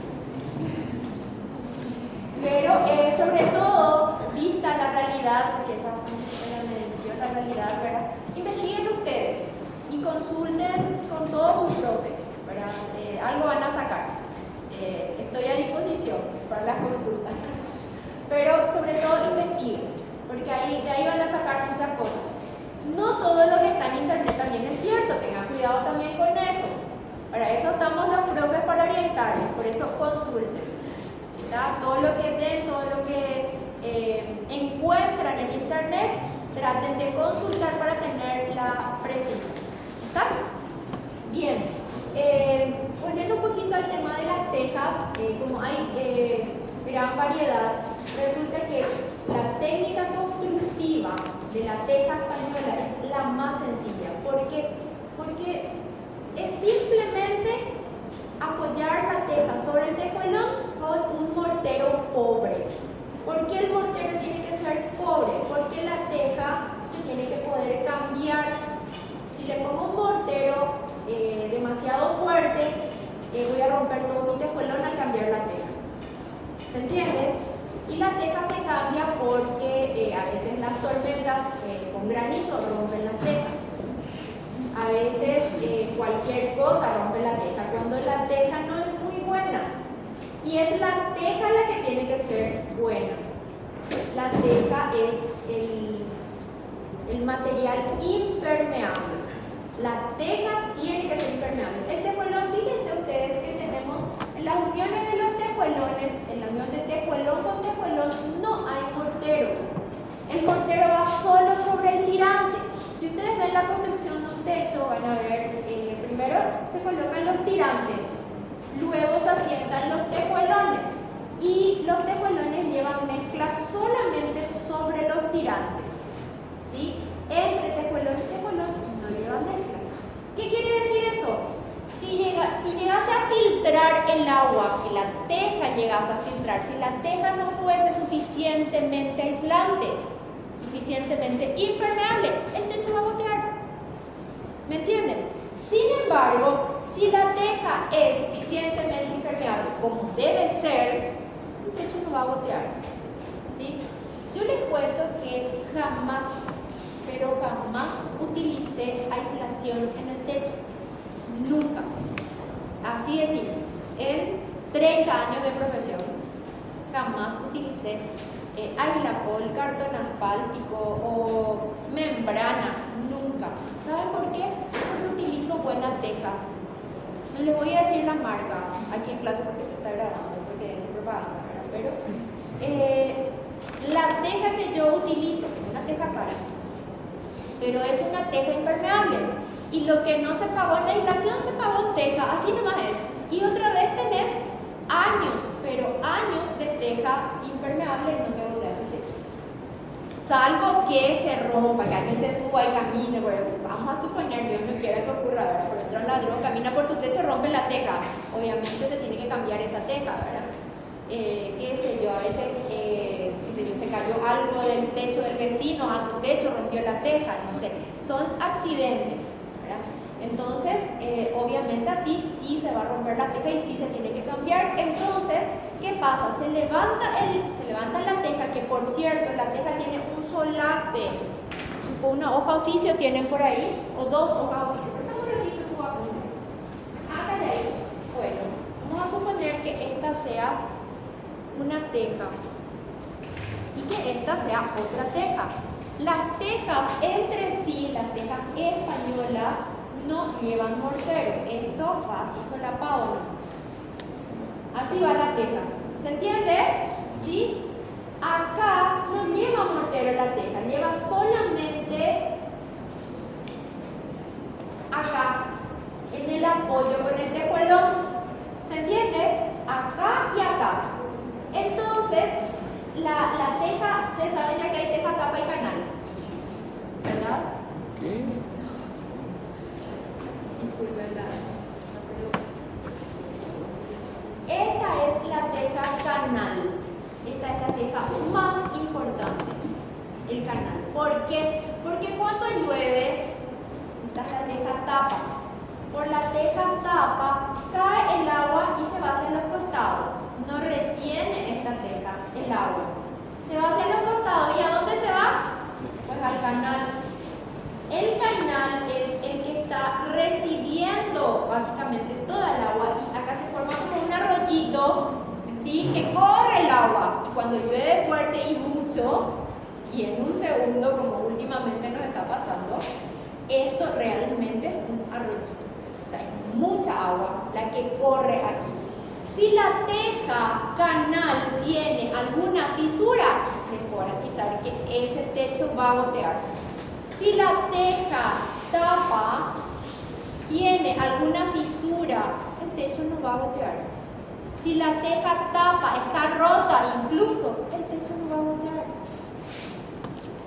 Pero sobre todo, vista la realidad, porque esa es la realidad, ¿verdad? Investiguen ustedes y consulten con todos sus profes, ¿verdad? Algo van a sacar. Estoy a disposición para las consultas. Pero sobre todo investiguen, porque de ahí van a sacar muchas cosas. No todo lo que está en internet también es cierto, tengan cuidado también con eso. Para eso estamos los profes, para orientarles, por eso consulten. ¿Verdad? Todo lo que den, todo lo que encuentran en internet, traten de consultar para tenerla precisa. ¿Está? Bien. Volviendo un poquito al tema de las tejas, como hay gran variedad, resulta que la técnica constructiva de la teja española es la más sencilla. ¿Por qué? Porque es simplemente apoyar la teja sobre el tejuelón con un mortero pobre. ¿Por qué el mortero tiene que ser pobre? Porque la teja se tiene que poder cambiar. Si le pongo un mortero demasiado fuerte, voy a romper todo mi tejuelón al cambiar la teja. ¿Se entiende? Y la teja se cambia porque a veces las tormentas con granizo rompen las tejas. A veces cualquier cosa rompe la teja. Cuando la teja no es muy buena. Y es la teja la que tiene que ser buena. La teja es el material impermeable. La teja tiene que ser impermeable. El tejuelón, fíjense ustedes que tenemos en las uniones de los tejuelones, en la unión de tejuelón con tejuelón, no hay mortero. El mortero va solo sobre el tirante. Si ustedes ven la construcción de un techo, van a ver, primero se colocan los tirantes, luego se asientan los tejuelones y los tejuelones llevan mezcla solamente sobre los tirantes, ¿sí? Entre tejuelón y tejuelón no llevan mezcla. ¿Qué quiere decir eso? Si llegase a filtrar el agua, si la teja llegase a filtrar, si la teja no fuese suficientemente aislante, suficientemente impermeable, el techo va a gotear. ¿Me entienden? Sin embargo, si la teja es suficientemente impermeable como debe ser, el techo no va a gotear. ¿Sí? Yo les cuento que jamás, pero jamás utilicé aislación en el techo. Nunca. Así de simple. En 30 años de profesión, jamás utilicé aislapol, cartón asfáltico o membrana. Nunca. ¿Saben por qué? Porque utilizo buena teja. No les voy a decir la marca aquí en clase porque se está grabando, porque es propaganda, ¿verdad? Pero la teja que yo utilizo, una teja cara, pero es una teja impermeable. Y lo que no se pagó en la aislación se pagó en teja, así nomás es. Y otra vez tenés años, pero salvo que se rompa, que alguien se suba y camine, vamos a suponer, Dios no quiera que ocurra, ¿verdad? Por ejemplo, un ladrón camina por tu techo, rompe la teja, obviamente se tiene que cambiar esa teja, ¿verdad? Qué sé yo, a veces, qué sé yo, se cayó algo del techo del vecino a tu techo, rompió la teja, no sé, son accidentes, ¿verdad? Entonces, obviamente así sí se va a romper la teja y sí se tiene que cambiar. Entonces, ¿qué pasa? Se levanta la teja, que por cierto, la teja tiene un solape, una hoja oficio tienen por ahí, o dos hojas oficio. Préstame un ratito tu apunte. Callados. Bueno, vamos a suponer que esta sea una teja y que esta sea otra teja. Las tejas entre sí, las tejas españolas, no llevan mortero. Esto va así solapado, ¿no? Así va la teja. ¿Se entiende? ¿Sí? Acá no lleva mortero la teja, lleva solamente acá, en el apoyo con el tejuelón. ¿Se entiende? Acá y acá. Entonces, la teja, ustedes saben ya que hay teja, tapa y canal, ¿verdad? ¿Qué? Disculpen esta es la teja canal. Esta es la teja más importante, el canal. ¿Por qué? Porque cuando llueve, esta es la teja tapa. Por la teja tapa cae el agua y se va hacia los costados. No retiene esta teja el agua. Se va hacia los costados. ¿Y a dónde se va? Pues al canal. El canal es el que está recibiendo básicamente toda el agua y acá se forma como un arroyito, ¿sí? Que corre el agua y cuando llueve fuerte y mucho y en un segundo, como últimamente nos está pasando, esto realmente es un arroyito, o sea, hay mucha agua la que corre aquí. Si la teja canal tiene alguna fisura, les puedo garantizar que ese techo va a gotear. Si la teja tapa tiene alguna fisura, el techo no va a gotear. Si la teja tapa está rota incluso, el techo no va a gotear.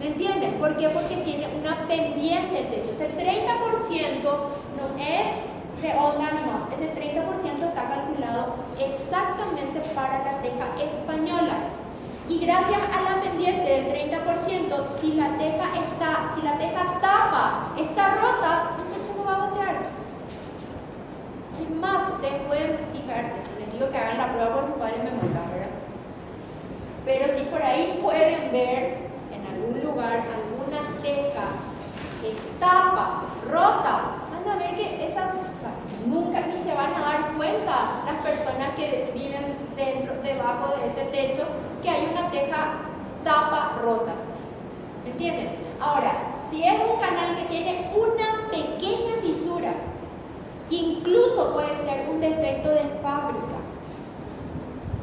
¿Me entienden? ¿Por qué? Porque tiene una pendiente el techo. Ese 30% no es de onda nomás. Ese 30% está calculado exactamente para la teja española. Y gracias a la pendiente del 30%, si la teja tapa está rota, el techo no va a gotear. Es más, ustedes pueden fijarse, les digo que hagan la prueba por su padre me matan, ¿verdad? Pero si por ahí pueden ver en algún lugar alguna teja que tapa, rota, van a ver que esa, nunca ni se van a dar cuenta las personas que viven debajo de ese techo que hay una teja tapa rota. ¿Me entienden? Ahora, si es un canal que tiene una pequeña fisura, incluso puede ser un defecto de fábrica,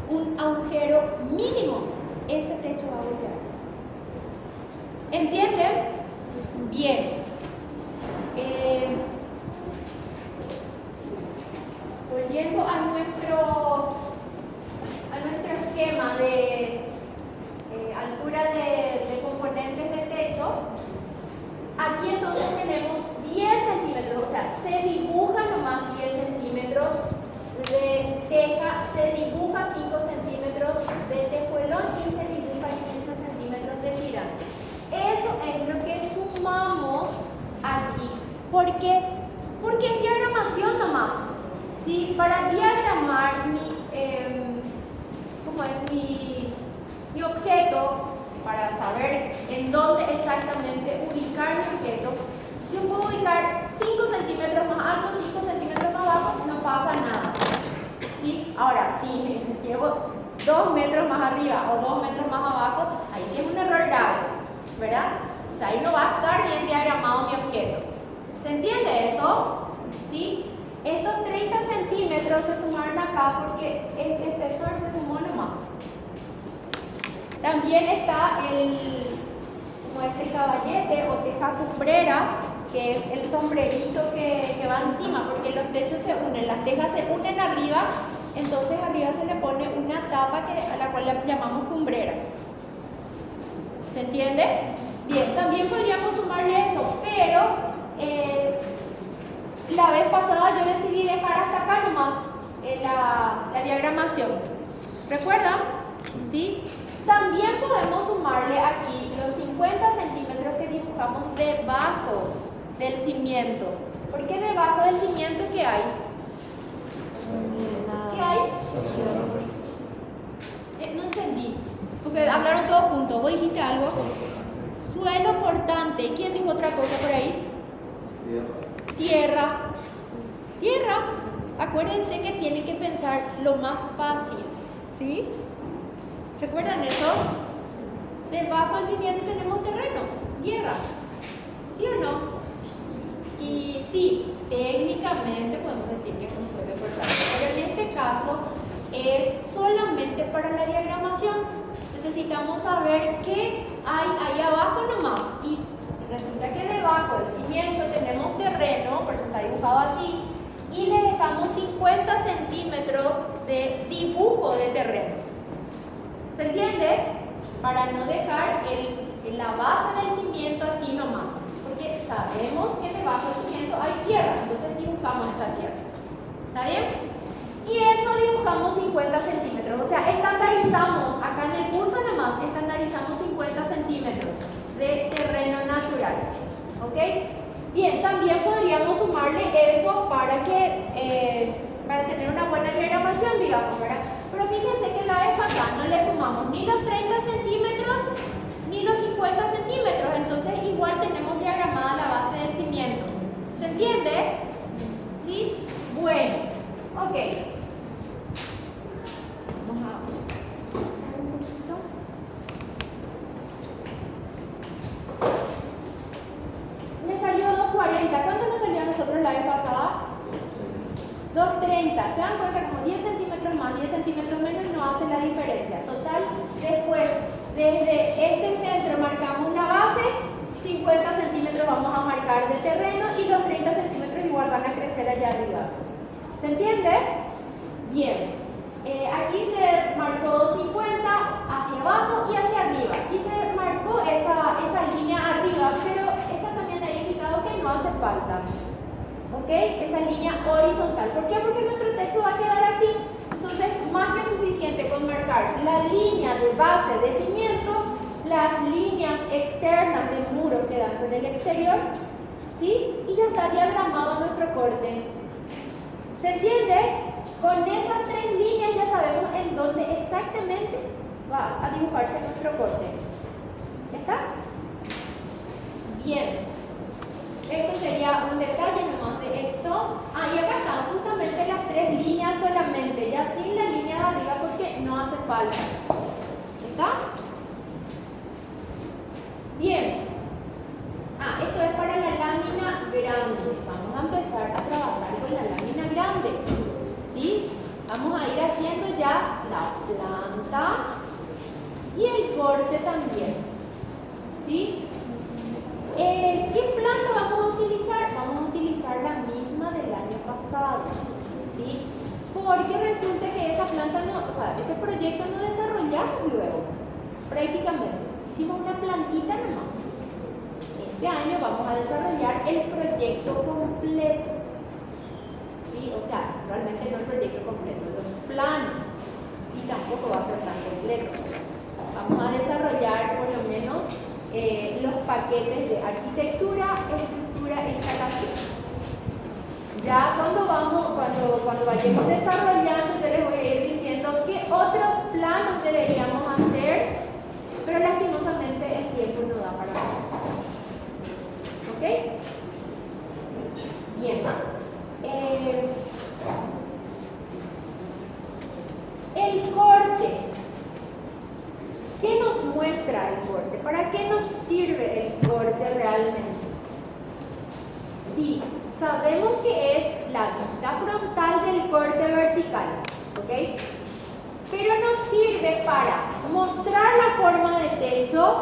un agujero mínimo, ese techo va a gotear. ¿Entienden? Bien. Volviendo a nuestro esquema de altura de componentes de techo, aquí entonces tenemos 10 centímetros, o sea, se dibuja nomás 10 centímetros de teja, se dibuja 5 centímetros de tejuelón y se dibuja 15 centímetros de tirante. Eso es lo que sumamos aquí. ¿Por qué? Porque es diagramación nomás. ¿Sí? Para diagramar mi objeto, para saber en dónde exactamente ubicar mi objeto, yo puedo ubicar 5 centímetros más alto, 5 centímetros más bajo, no pasa nada. ¿Sí? Ahora, si llevo 2 metros más arriba o 2 metros más abajo, ahí sí es un error grave, ¿verdad? O sea, ahí no va a estar bien diagramado mi objeto. ¿Se entiende eso? ¿Sí? Estos 30 centímetros se sumaron acá porque este espesor se sumó nomás. También está como es el caballete o teja cumbrera, que es el sombrerito que va encima, porque los techos se unen, las tejas se unen arriba, entonces arriba se le pone una tapa a la cual le llamamos cumbrera. ¿Se entiende? Bien, también podríamos sumarle eso, pero la vez pasada yo decidí dejar hasta acá nomás la diagramación. ¿Recuerdan? ¿Sí? También podemos sumarle aquí los 50 centímetros que dibujamos debajo del cimiento. ¿Por qué debajo del cimiento qué hay? ¿Qué hay? No entendí. Porque hablaron todos juntos. ¿Vos dijiste algo? Suelo portante. ¿Quién dijo otra cosa por ahí? Tierra. Tierra. Acuérdense que tienen que pensar lo más fácil. ¿Sí? ¿Recuerdan eso? Debajo del cimiento tenemos terreno. Tierra. ¿Sí o no? Y sí, técnicamente podemos decir que es un suelo portante. Pero en este caso es solamente para la diagramación. Necesitamos saber qué hay ahí abajo nomás. Y resulta que debajo del cimiento tenemos terreno, por eso está dibujado así, y le dejamos 50 centímetros de dibujo de terreno. ¿Se entiende? Para no dejar la base del cimiento así nomás. Porque sabemos que debajo del cimiento hay tierra, entonces dibujamos esa tierra. ¿Está bien? Y eso dibujamos 50 centímetros, o sea, estandarizamos, acá en el curso nomás, estandarizamos 50 centímetros de terreno natural, ¿ok? Bien, también podríamos sumarle eso para tener una buena diagramación, digamos, ¿verdad? Pero fíjense que la vez pasada no le sumamos ni los 30 centímetros ni los 50 centímetros, entonces igual tenemos diagramada la base del cimiento. ¿Se entiende? ¿Sí? Bueno, ok. Vamos a pasar un poquito. Me salió 2.40. ¿Cuánto nos salió a nosotros la vez pasada? 2.30. ¿Se dan cuenta? Como 10 centímetros más, 10 centímetros menos no hace la diferencia. Total, después, desde este centro marcamos la base, 50 centímetros vamos a marcar de terreno y los 30 centímetros igual van a crecer allá arriba. ¿Se entiende? Bien. Aquí se marcó 50 hacia abajo y hacia arriba. Y se marcó esa línea arriba, pero esta también ha indicado que no hace falta. ¿Ok? Esa línea horizontal. ¿Por qué? Porque nuestro techo va a quedar así. Entonces, más que suficiente con marcar la línea de base de cimiento, las líneas externas del muro que dan con el exterior, ¿sí? Y ya está diagramado nuestro corte. ¿Se entiende? Con esas 3 líneas ya sabemos en dónde exactamente va a dibujarse nuestro corte. ¿Ya está? Bien. Esto sería un detalle nomás de esto. Y acá están justamente las 3 líneas solamente, ya sin la línea de arriba porque no hace falta. ¿Está? Bien. Esto es para la lámina grande. Vamos a empezar a trabajar con la lámina grande. ¿Sí? Vamos a ir haciendo ya la planta y el corte también. ¿Sí? ¿Qué planta vamos a utilizar? Vamos a utilizar la misma del año pasado, ¿sí? Porque resulta que esa planta ese proyecto no desarrollamos luego, prácticamente. Hicimos una plantita nomás. Este año vamos a desarrollar el proyecto completo, ¿sí? O sea, realmente no el proyecto completo, los planos, y tampoco va a ser tan completo. Vamos a desarrollar por lo menos los paquetes de arquitectura, estructura e instalación. Ya cuando vayamos desarrollando, yo les voy a ir diciendo qué otros planos deberíamos hacer, pero lastimosamente el tiempo no da para hacerlo. ¿Ok? Bien. El corte. ¿Qué nos muestra el corte? ¿Para qué nos sirve el corte realmente? Sí, sabemos que es la vista frontal del corte vertical, ¿ok? Pero nos sirve para mostrar la forma de techo,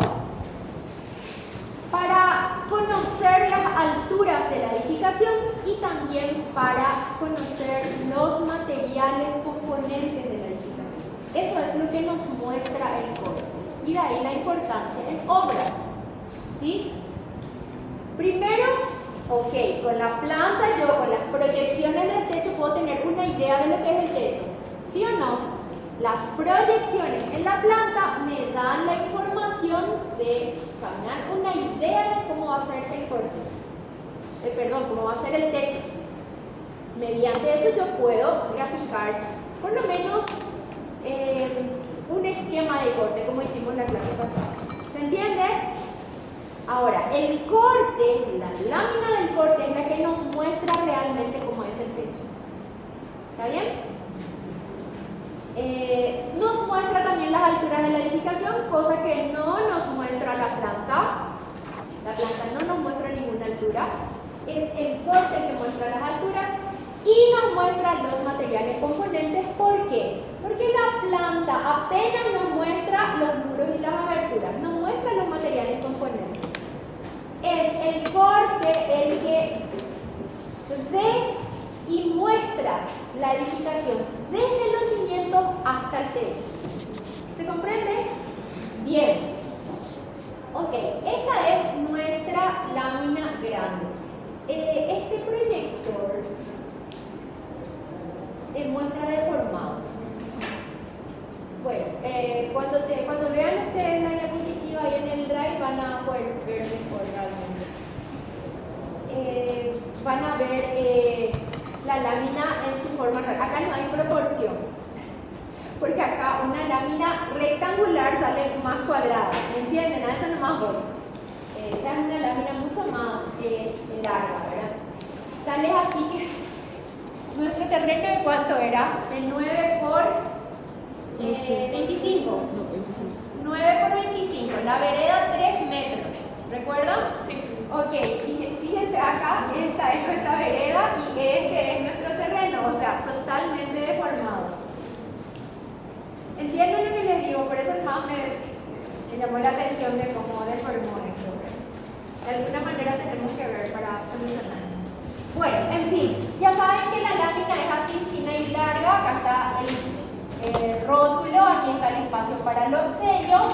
para conocer las alturas de la edificación y también para conocer los materiales componentes de la edificación. Eso es lo que nos muestra el corte. Y de ahí la importancia en obra. ¿Sí? Primero, ok, con la planta yo, con las proyecciones del techo, puedo tener una idea de lo que es el techo. ¿Sí o no? Las proyecciones en la planta me dan la información de, o sea, me dan una idea de cómo va a ser el corte. Cómo va a ser el techo. Mediante eso yo puedo graficar por lo menos un esquema de corte, como hicimos la clase pasada. ¿Se entiende? Ahora, el corte, la lámina del corte es la que nos muestra realmente cómo es el techo. ¿Está bien? Nos muestra también las alturas de la edificación, cosa que no nos muestra la planta. La planta no nos muestra ninguna altura. Es el corte el que muestra las alturas y nos muestra los materiales componentes. ¿Por qué? Porque la planta apenas nos muestra los muros y las aberturas, nos muestra los materiales componentes. Es el corte el que ve y muestra la edificación desde los cimientos hasta el techo. ¿Se comprende? Bien. Ok, esta es nuestra lámina grande. Este proyector muestra deformado. Bueno, cuando vean ustedes la diapositiva ahí en el drive van a poder ver mejor realmente. Van a ver la lámina en su forma real. Acá no hay proporción, porque acá una lámina rectangular sale más cuadrada, ¿me entienden? A eso nomás voy. Esta es una lámina mucho más larga, ¿verdad? Tal es así que nuestro terreno, ¿de cuánto era? De 9 por 25. No, 25. 9 por 25, la vereda 3 metros. ¿Recuerdan? Sí. Ok, fíjense acá, esta es nuestra vereda y este es nuestro terreno, o sea, totalmente deformado. ¿Entienden lo que les digo? Por eso más me llamó la atención de cómo deformó esto. De alguna manera tenemos que ver para solucionar. Bueno, en fin, ya saben que la lámina es así, fina y larga. Acá está el rótulo, aquí está el espacio para los sellos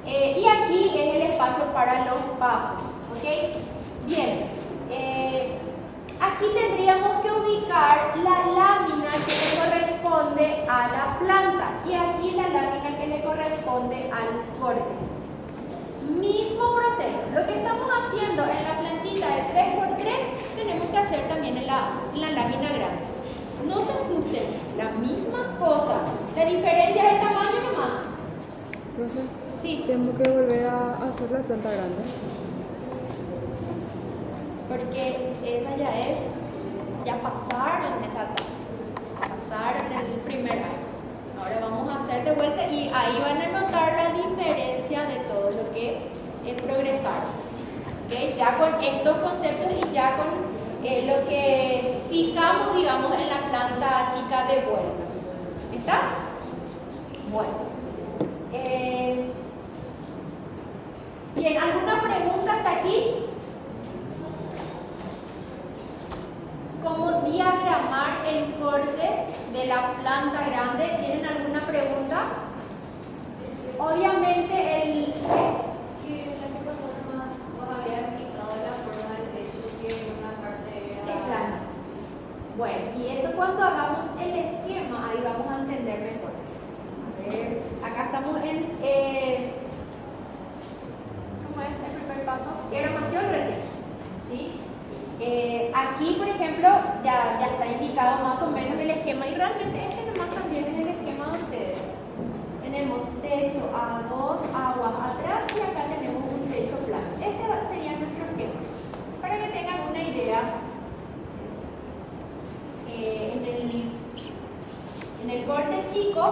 y aquí es el espacio para los pasos. ¿Ok? Bien, aquí tendríamos que ubicar la lámina que le corresponde a la planta y aquí la lámina que le corresponde al corte. Mismo proceso, lo que estamos haciendo en la plantita de 3x3 tenemos que hacer también en la lámina grande. No se asusten, la misma cosa, la diferencia es el tamaño nomás. Profe, Sí, tengo que volver a hacer la planta grande. porque esa ya pasaron esa etapa, pasaron el primer año. Ahora vamos a hacer de vuelta y ahí van a notar la diferencia de todo lo que progresaron. ¿Okay? Ya con estos conceptos y ya con lo que fijamos, digamos, en la planta chica de vuelta. ¿Está? Bueno. Bien, ¿alguna pregunta hasta aquí? ¿Cómo diagramar el corte de la planta grande? ¿Tienen alguna pregunta? Obviamente Vos habías explicado la forma del techo que una parte era es plano. Bueno, y eso cuando hagamos el esquema, ahí vamos a entender mejor. A ver, acá estamos en ¿cómo es el primer paso? Diagramación recién. ¿Sí? Aquí, por ejemplo, ya está indicado más o menos el esquema y realmente este nomás también es el esquema de ustedes. Tenemos techo a 2 aguas atrás y acá tenemos un techo plano. Este sería nuestro esquema. Para que tengan una idea, en el corte chico,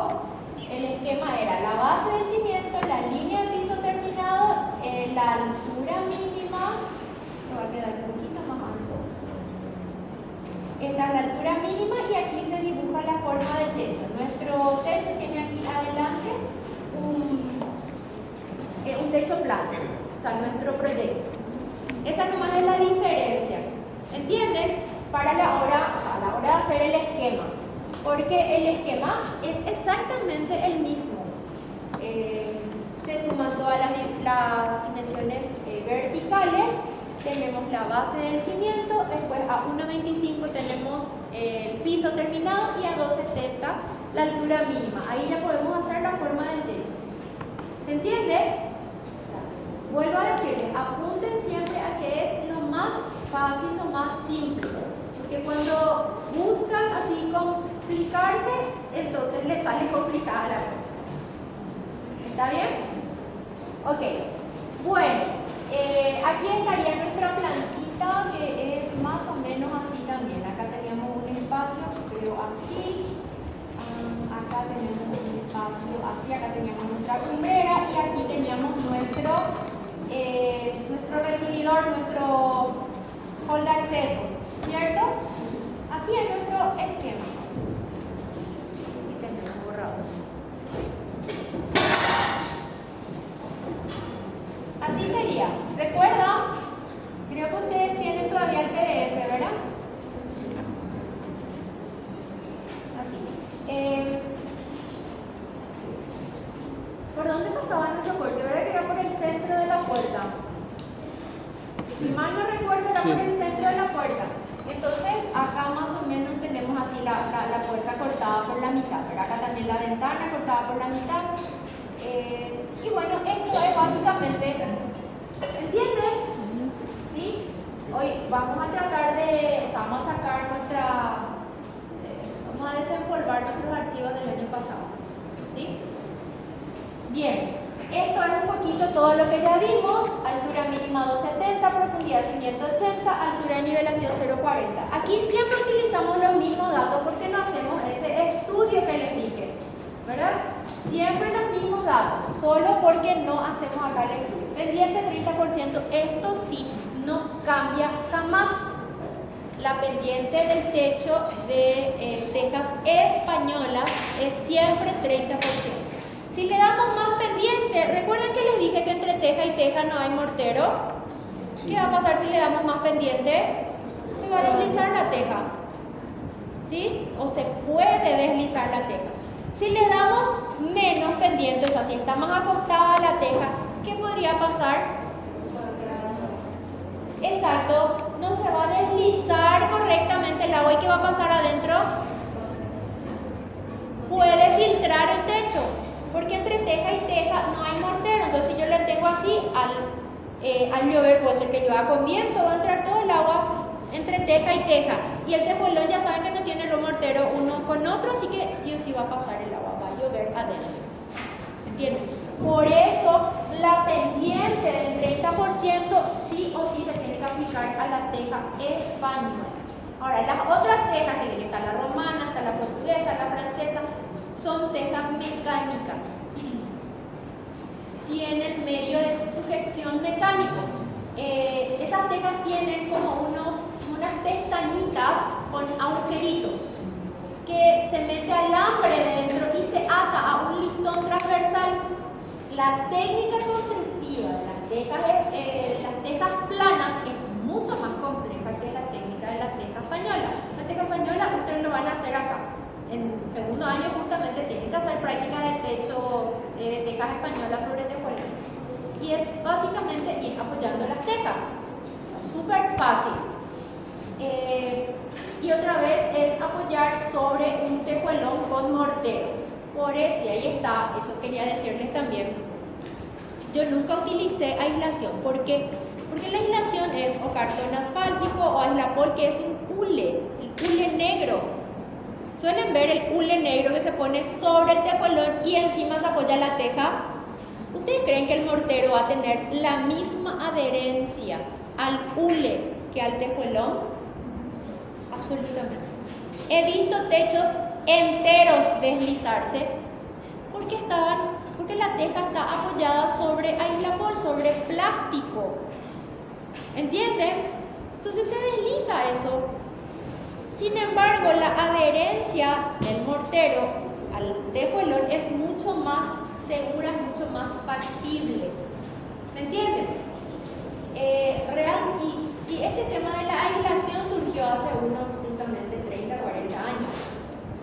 el esquema era la base del cimiento, la línea de piso terminado, la altura mínima, que va a quedar un poquito más alto. Esta es la altura mínima y aquí se dibuja la forma del techo. Nuestro techo tiene aquí adelante un techo plano, o sea, nuestro proyecto. Esa nomás es la diferencia, ¿entienden? Para la hora de hacer el esquema, porque el esquema es exactamente el mismo. Se suman todas las dimensiones verticales, tenemos la base del cimiento, después a 1,25 tenemos el piso terminado y a 2,70 la altura mínima. Ahí ya podemos hacer la forma del techo. ¿Se entiende? O sea, vuelvo a decirles, apunten siempre a que es lo más fácil, lo más simple. Porque cuando buscan así complicarse, entonces les sale complicada la cosa. ¿Está bien? Ok. Bueno. Aquí estaría nuestra plantita, que es más o menos así también. Acá teníamos un espacio, creo así. Acá tenemos un espacio así. Acá teníamos nuestra lumbrera y aquí teníamos nuestro recibidor, nuestro hall de acceso, ¿cierto? Así es nuestro esquema. Aquí tenemos borrado. Así sería. ¿Recuerdan? Creo que ustedes tienen todavía el PDF, ¿verdad? Así. ¿Por dónde pasaba nuestro corte? ¿Verdad que era por el centro de la puerta? Si mal no recuerdo, era por el centro de la puerta. Entonces, acá más o menos tenemos así la puerta cortada por la mitad. ¿Verdad? Acá también la ventana cortada por la mitad. Y bueno, esto es básicamente, ¿entienden? ¿Sí? Hoy vamos a tratar de, o sea, vamos a sacar vamos a desempolvar nuestros archivos del año pasado. ¿Sí? Bien, esto es un poquito todo lo que ya vimos: altura mínima 270, profundidad 580, altura de nivelación 040. Aquí siempre utilizamos los mismos datos porque no hacemos ese estudio que les dije, ¿verdad? Siempre los mismos datos, solo porque no hacemos acá el estudio. Pendiente 30%, esto sí, no cambia jamás. La pendiente del techo de tejas españolas es siempre 30%. Si le damos más pendiente, recuerden que les dije que entre teja y teja no hay mortero. ¿Qué va a pasar si le damos más pendiente? Se va a deslizar la teja, ¿sí? O se puede deslizar la teja. Si le damos menos pendiente, o sea, si está más acostada la teja, ¿qué podría pasar? Exacto, no se va a deslizar correctamente el agua. ¿Y qué va a pasar adentro? Puede filtrar el techo, porque entre teja y teja no hay mortero. Entonces, si yo le tengo así, al llover puede ser que llueva con viento, va a entrar todo el agua entre teja y teja. Y el tejuelón ya saben que no tiene el mortero uno con otro, así que sí o sí va a pasar el agua, va a llover adentro. ¿Entienden? Por eso la pendiente del 30% sí o sí se tiene que aplicar a la teja española. Ahora, las otras tejas, que está la romana, está la portuguesa, la francesa, son tejas mecánicas. Tienen medio de sujeción mecánico. Esas tejas tienen como unas pestañitas con agujeritos que se mete alambre dentro y se ata a un listón transversal. La técnica constructiva de las tejas planas es mucho más compleja que la técnica de la teja española. La teja española ustedes lo van a hacer acá. En segundo año justamente tienen que hacer prácticas de techo de tejas españolas sobre tejuelos. Y es básicamente ir apoyando las tejas. Súper fácil. Y otra vez es apoyar sobre un tejuelón con mortero. Por eso, y ahí está, eso quería decirles también. Yo nunca utilicé aislación. ¿Por qué? Porque la aislación es o cartón asfáltico o aislapol, que es un hule, el hule negro. Suelen ver el hule negro que se pone sobre el tejuelón y encima se apoya la teja. ¿Ustedes creen que el mortero va a tener la misma adherencia al hule que al tejuelón? Absolutamente. He visto techos enteros deslizarse porque la teja está apoyada sobre aislapol, sobre plástico. ¿Entienden? Entonces se desliza eso. Sin embargo, la adherencia del mortero al tejuelón es mucho más segura, mucho más factible. ¿Me entienden? Y este tema de la aislación surgió hace unos justamente 30, 40 años,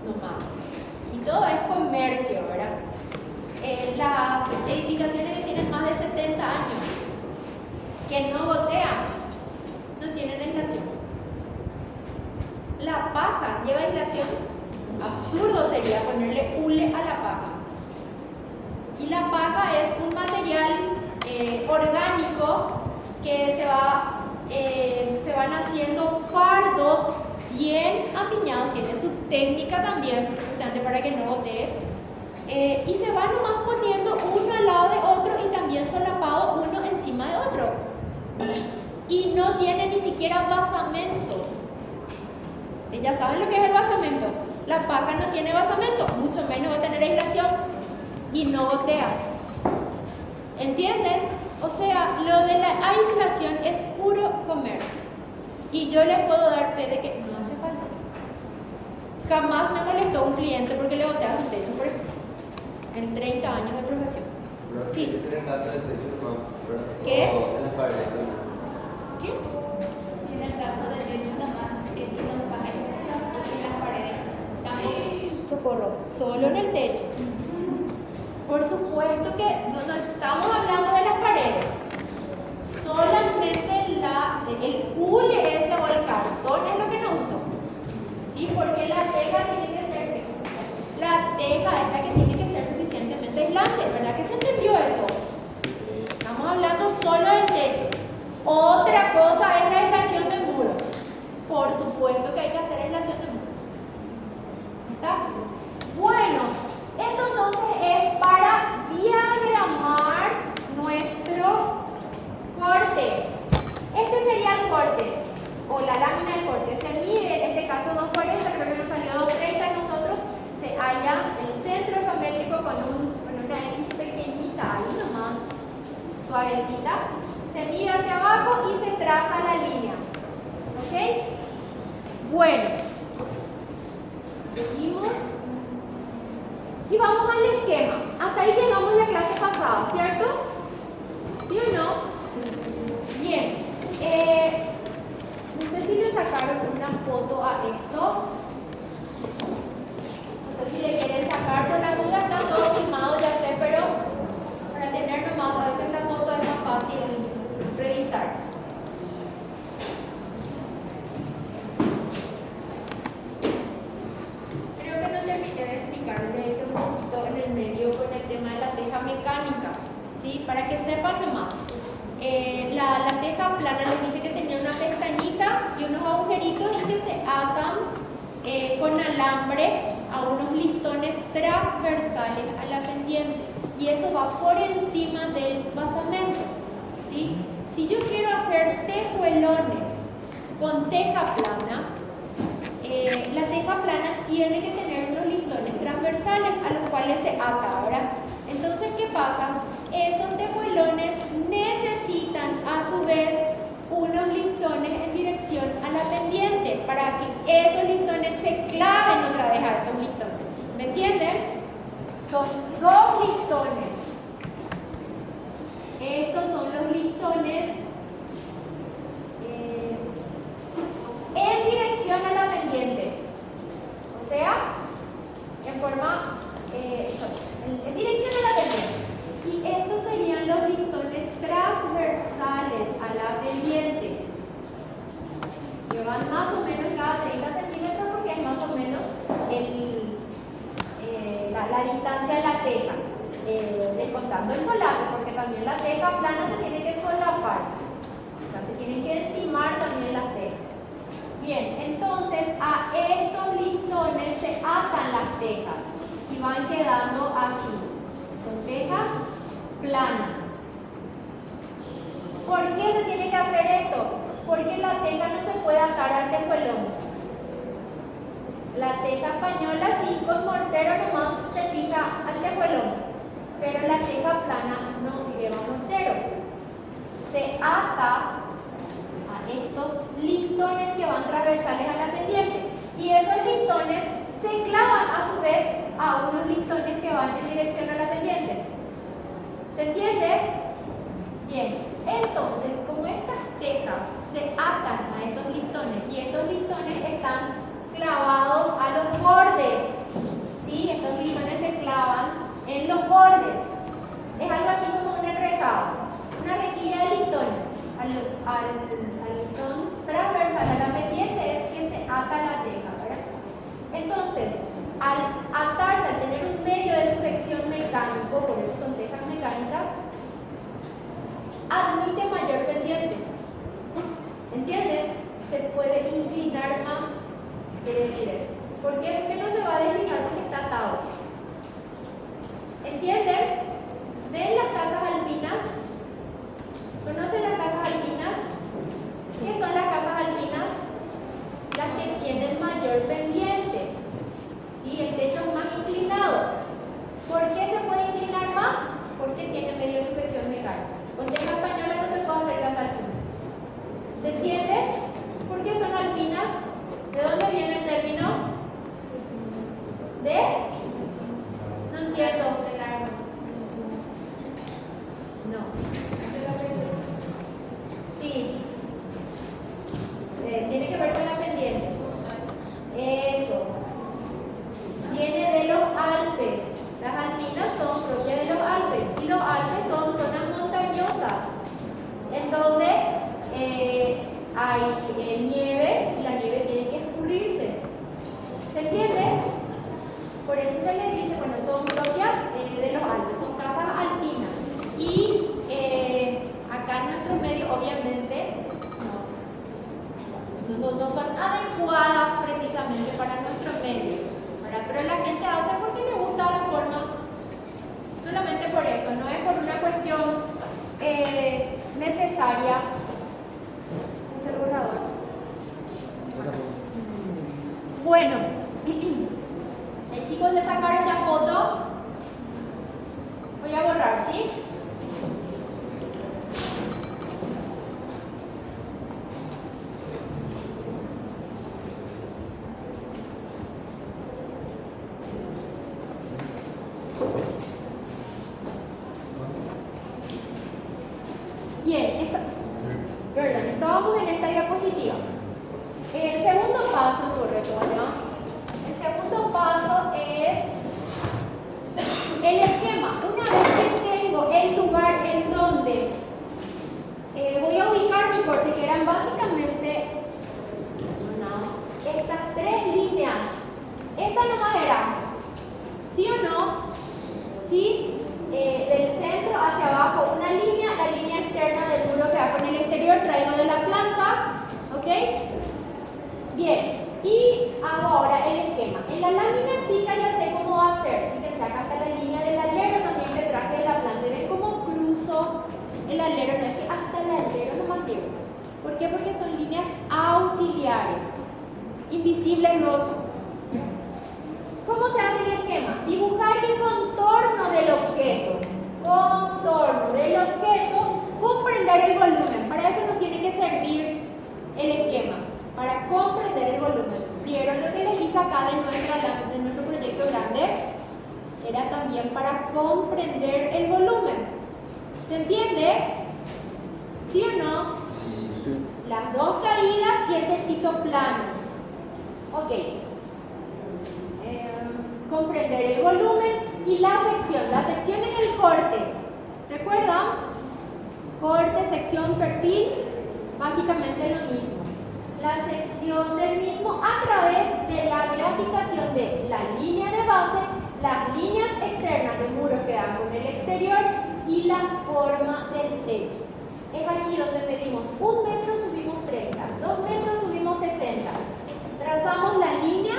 no más. Y todo es comercio, ¿verdad? Las edificaciones que tienen que no gotean, no tienen aislación. La paja lleva aislación. Absurdo sería ponerle hule a la paja. Y la paja es un material orgánico que se van haciendo pardos bien apiñados, tiene su técnica también, importante para que no gotee, y se van nomás poniendo uno al lado de otro y también solapados uno encima de otro. Y no tiene ni siquiera basamento. Ya saben lo que es el basamento. La paja no tiene basamento, mucho menos va a tener aislación y no gotea. ¿Entienden? O sea, lo de la aislación es puro comercio. Y yo les puedo dar fe de que no hace falta. Jamás me molestó un cliente porque le gotea su techo, por ejemplo, en 30 años de profesión. Sí. Ese era el caso del techo más, ¿verdad? ¿Qué? O en las paredes. ¿Qué? Si en el caso del techo nomás es que no usa aislación, o si en las paredes tampoco. Socorro, solo en el techo. Por supuesto que no estamos hablando de las paredes. Solamente el hule ese o el cartón es lo que no uso. ¿Sí? Porque la teja tiene que ser, la teja es la que tiene que ser suficientemente aislante, ¿verdad? ¿Qué se entendió eso? Estamos hablando solo del techo. Otra cosa es la aislación de muros. Por supuesto que hay que hacer aislación de muros. ¿Está? Bueno, esto entonces es para diagramar nuestro corte. Este sería el corte, o la lámina del corte. Se mide, en este caso 240, creo que nos salió 230 nosotros. Se halla el centro geométrico con una X pequeñita, ahí nomás, suavecita. Se mide hacia abajo y se traza la línea. ¿Ok? Bueno, seguimos. Y vamos al esquema. Hasta ahí llegamos la clase pasada, ¿cierto? ¿Sí o no? Sí. Bien. No sé si le sacaron una foto a esto. No sé si le quieren sacar, por la duda está todo filmado, ya sé, pero para tener nomás, a veces la foto es más fácil revisar. Creo que no terminé de explicarles un poquito en el medio con el tema de la teja mecánica, ¿sí? Para que sepan nomás. La teja plana les dije que tenía una pestañita y unos agujeritos y que se atan con alambre a unos listones transversales a la pendiente. Y eso va por encima del basamento, ¿sí? Si yo quiero hacer tejuelones con teja plana, la teja plana tiene que tener unos listones transversales a los cuales se ata. Ahora, entonces, ¿qué pasa? Esos tejuelones necesitan a su vez unos listones en dirección a la pendiente para que esos listones se claven otra vez a esos listones. ¿Me entienden? Son dos listones. Estos son los listones en dirección a la pendiente. O sea, en forma en dirección a la pendiente. Y estos serían los listones transversales a la pendiente. Llevan más o menos cada 30 centímetros porque es más o menos la distancia de la teja, descontando el solape, porque también la teja plana se tiene que solapar, o sea, se tienen que encimar también las tejas. Bien, entonces a estos listones se atan las tejas y van quedando así. Son tejas planas. ¿Por qué se tiene que hacer esto? Porque la teja no se puede atar al tejuelón. La teja española sí, con mortero nomás se fija al tejuelón, pero la teja plana no lleva mortero. Se ata a estos listones que van transversales a la pendiente y esos listones se clavan a su vez a unos listones que van en dirección a la pendiente. ¿Se entiende? Bien, entonces como estas tejas se atan a esos listones y estos listones están clavados a los bordes, ¿sí? Estos listones se clavan en los bordes. Es algo así como un enrejado, una rejilla de listones. A al listón transversal a la pendiente es que se ata la teja, ¿verdad? Entonces, al atarse, al tener un medio de sujeción mecánico, por eso son tejas mecánicas, admite mayor pendiente. ¿Entienden? Se puede inclinar más. Quiere decir eso. ¿Por qué? Porque no se va a deslizar porque está atado. ¿Entienden? ¿Ven las casas alpinas? ¿Conocen las casas alpinas? ¿Qué son las casas alpinas? Las que tienen mayor pendiente. ¿Sí? El techo es más inclinado. ¿Por qué se puede inclinar más? Porque tiene medio de sujeción mecánica. Con teja española no se puede hacer casa alpina. ¿Se entiende? ¿Por qué son alpinas? ¿De dónde viene el término? ¿De? No entiendo. No. Sí. Tiene que ver con la pendiente. Eso. Viene de los Alpes. Las alpinas son propias de los Alpes. Y los Alpes son zonas montañosas en donde hay nieve y la nieve tiene que escurrirse. ¿Se entiende? Por eso se le dice, bueno, son propias de los Alpes, son casas alpinas. Y acá en nuestro medio, obviamente, no son adecuadas precisamente para nuestro medio, ¿verdad? Pero la gente hace porque le gusta la forma, solamente por eso, no es por una cuestión necesaria. Es el borrador. Bueno, chicos, ¿le sacaron ya foto? Voy a borrar, ¿sí? Bien, perdón, estábamos en esta diapositiva. El segundo paso, correcto, ¿no? El segundo paso es el esquema. Una vez que tengo el lugar en donde voy a ubicar mi corte, que eran básicamente estas tres líneas. Esta nomás era, ¿sí o no? ¿Sí? Del centro hacia abajo una línea, la línea externa del muro que va con el exterior, traigo de la planta, ¿ok? Bien, y hago ahora el esquema. En la lámina chica ya sé cómo va a ser. Fíjense, acá está la línea del alero también que traje de la planta. ¿Ven cómo cruzo el alero? No es que hasta el alero no más llego. ¿Por qué? Porque son líneas auxiliares, invisibles luego son. ¿Cómo se hace el esquema? Dibujar el contorno del objeto. Contorno del objeto, comprender el volumen. Para eso nos tiene que servir el esquema, para comprender el volumen. ¿Vieron lo que les hice acá de nuestro proyecto grande? Era también para comprender el volumen. ¿Se entiende? ¿Sí o no? Sí. Las dos caídas y el techito plano. Ok. Comprender el volumen y la sección. La sección es el corte. ¿Recuerdan? Corte, sección, perfil, básicamente lo mismo. La sección del mismo a través de la graficación de la línea de base, las líneas externas del muro que dan con el exterior y la forma del techo. Es aquí donde medimos 1 metro, subimos 30, 2 metros, subimos 60. Trazamos la línea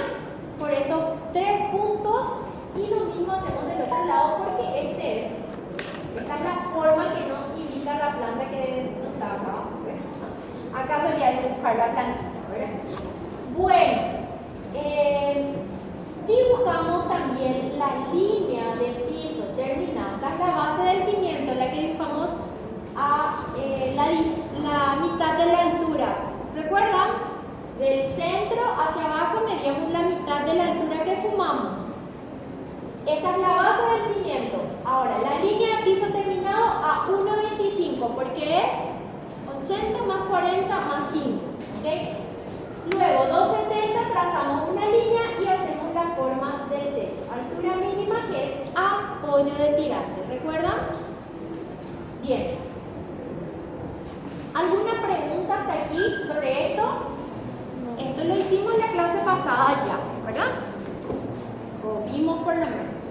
por esos 3 puntos y lo mismo hacemos del otro lado porque esta es la forma que nos indica la planta que no está acá. Acá sería dibujar la plantita, ¿verdad? Bueno, dibujamos también la línea del piso terminada. Esta es la base del cimiento, la que dibujamos a la mitad de la altura. ¿Recuerdan? Del centro hacia abajo medíamos la mitad de la altura que sumamos. Esa es la base del cimiento. Ahora, la línea de piso terminado a 1,25 porque es 80 más 40 más 5. ¿Okay? Luego, 2,70 trazamos una línea y hacemos la forma del techo. Altura mínima que es apoyo de tirante. ¿Recuerdan? Bien. ¿Alguna pasada ya, ¿verdad? O vimos por lo menos.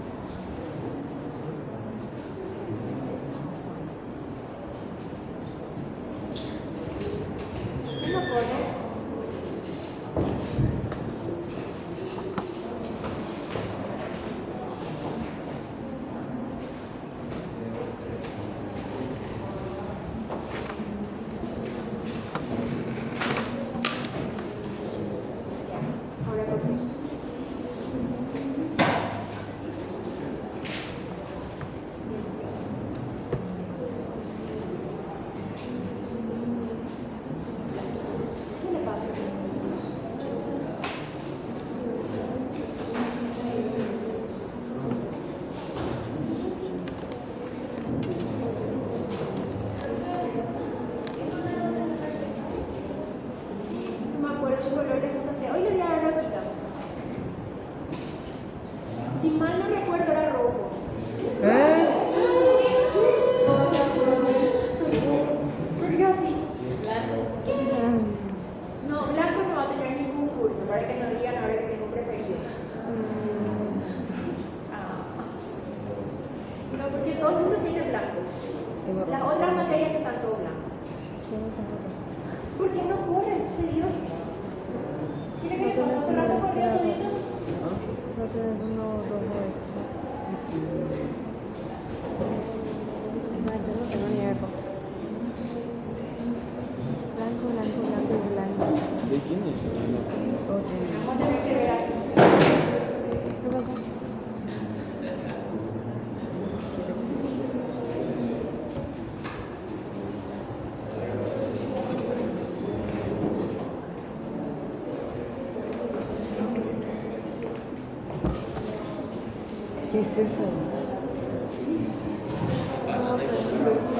¿Qué lo pone? Ahora por qué. ¿Qué le pasa? No me acuerdo qué color le puse a usted. Hoy le voy a dar la hojita. Si mal no recuerdo era rojo. Porque así. No, blanco no va a tener ningún curso, para que no digan ahora que tengo preferido. Ah. No, porque todo el mundo tiene blanco. Tengo Las rojo. otras materias que están todo blanco. Yo no tengo rojo. ¿Por qué no corren? ¿Serios? ¿Quiere que le pase por la corriendo todito? No tienes uno rojo extra. No, yo no tengo ni rojo. Blanco, blanco, blanco y blanco. ¿De quién es? Todos tienen. Vamos a tener que ver así. ¿Qué pasó? ¿Qué es eso? No sé.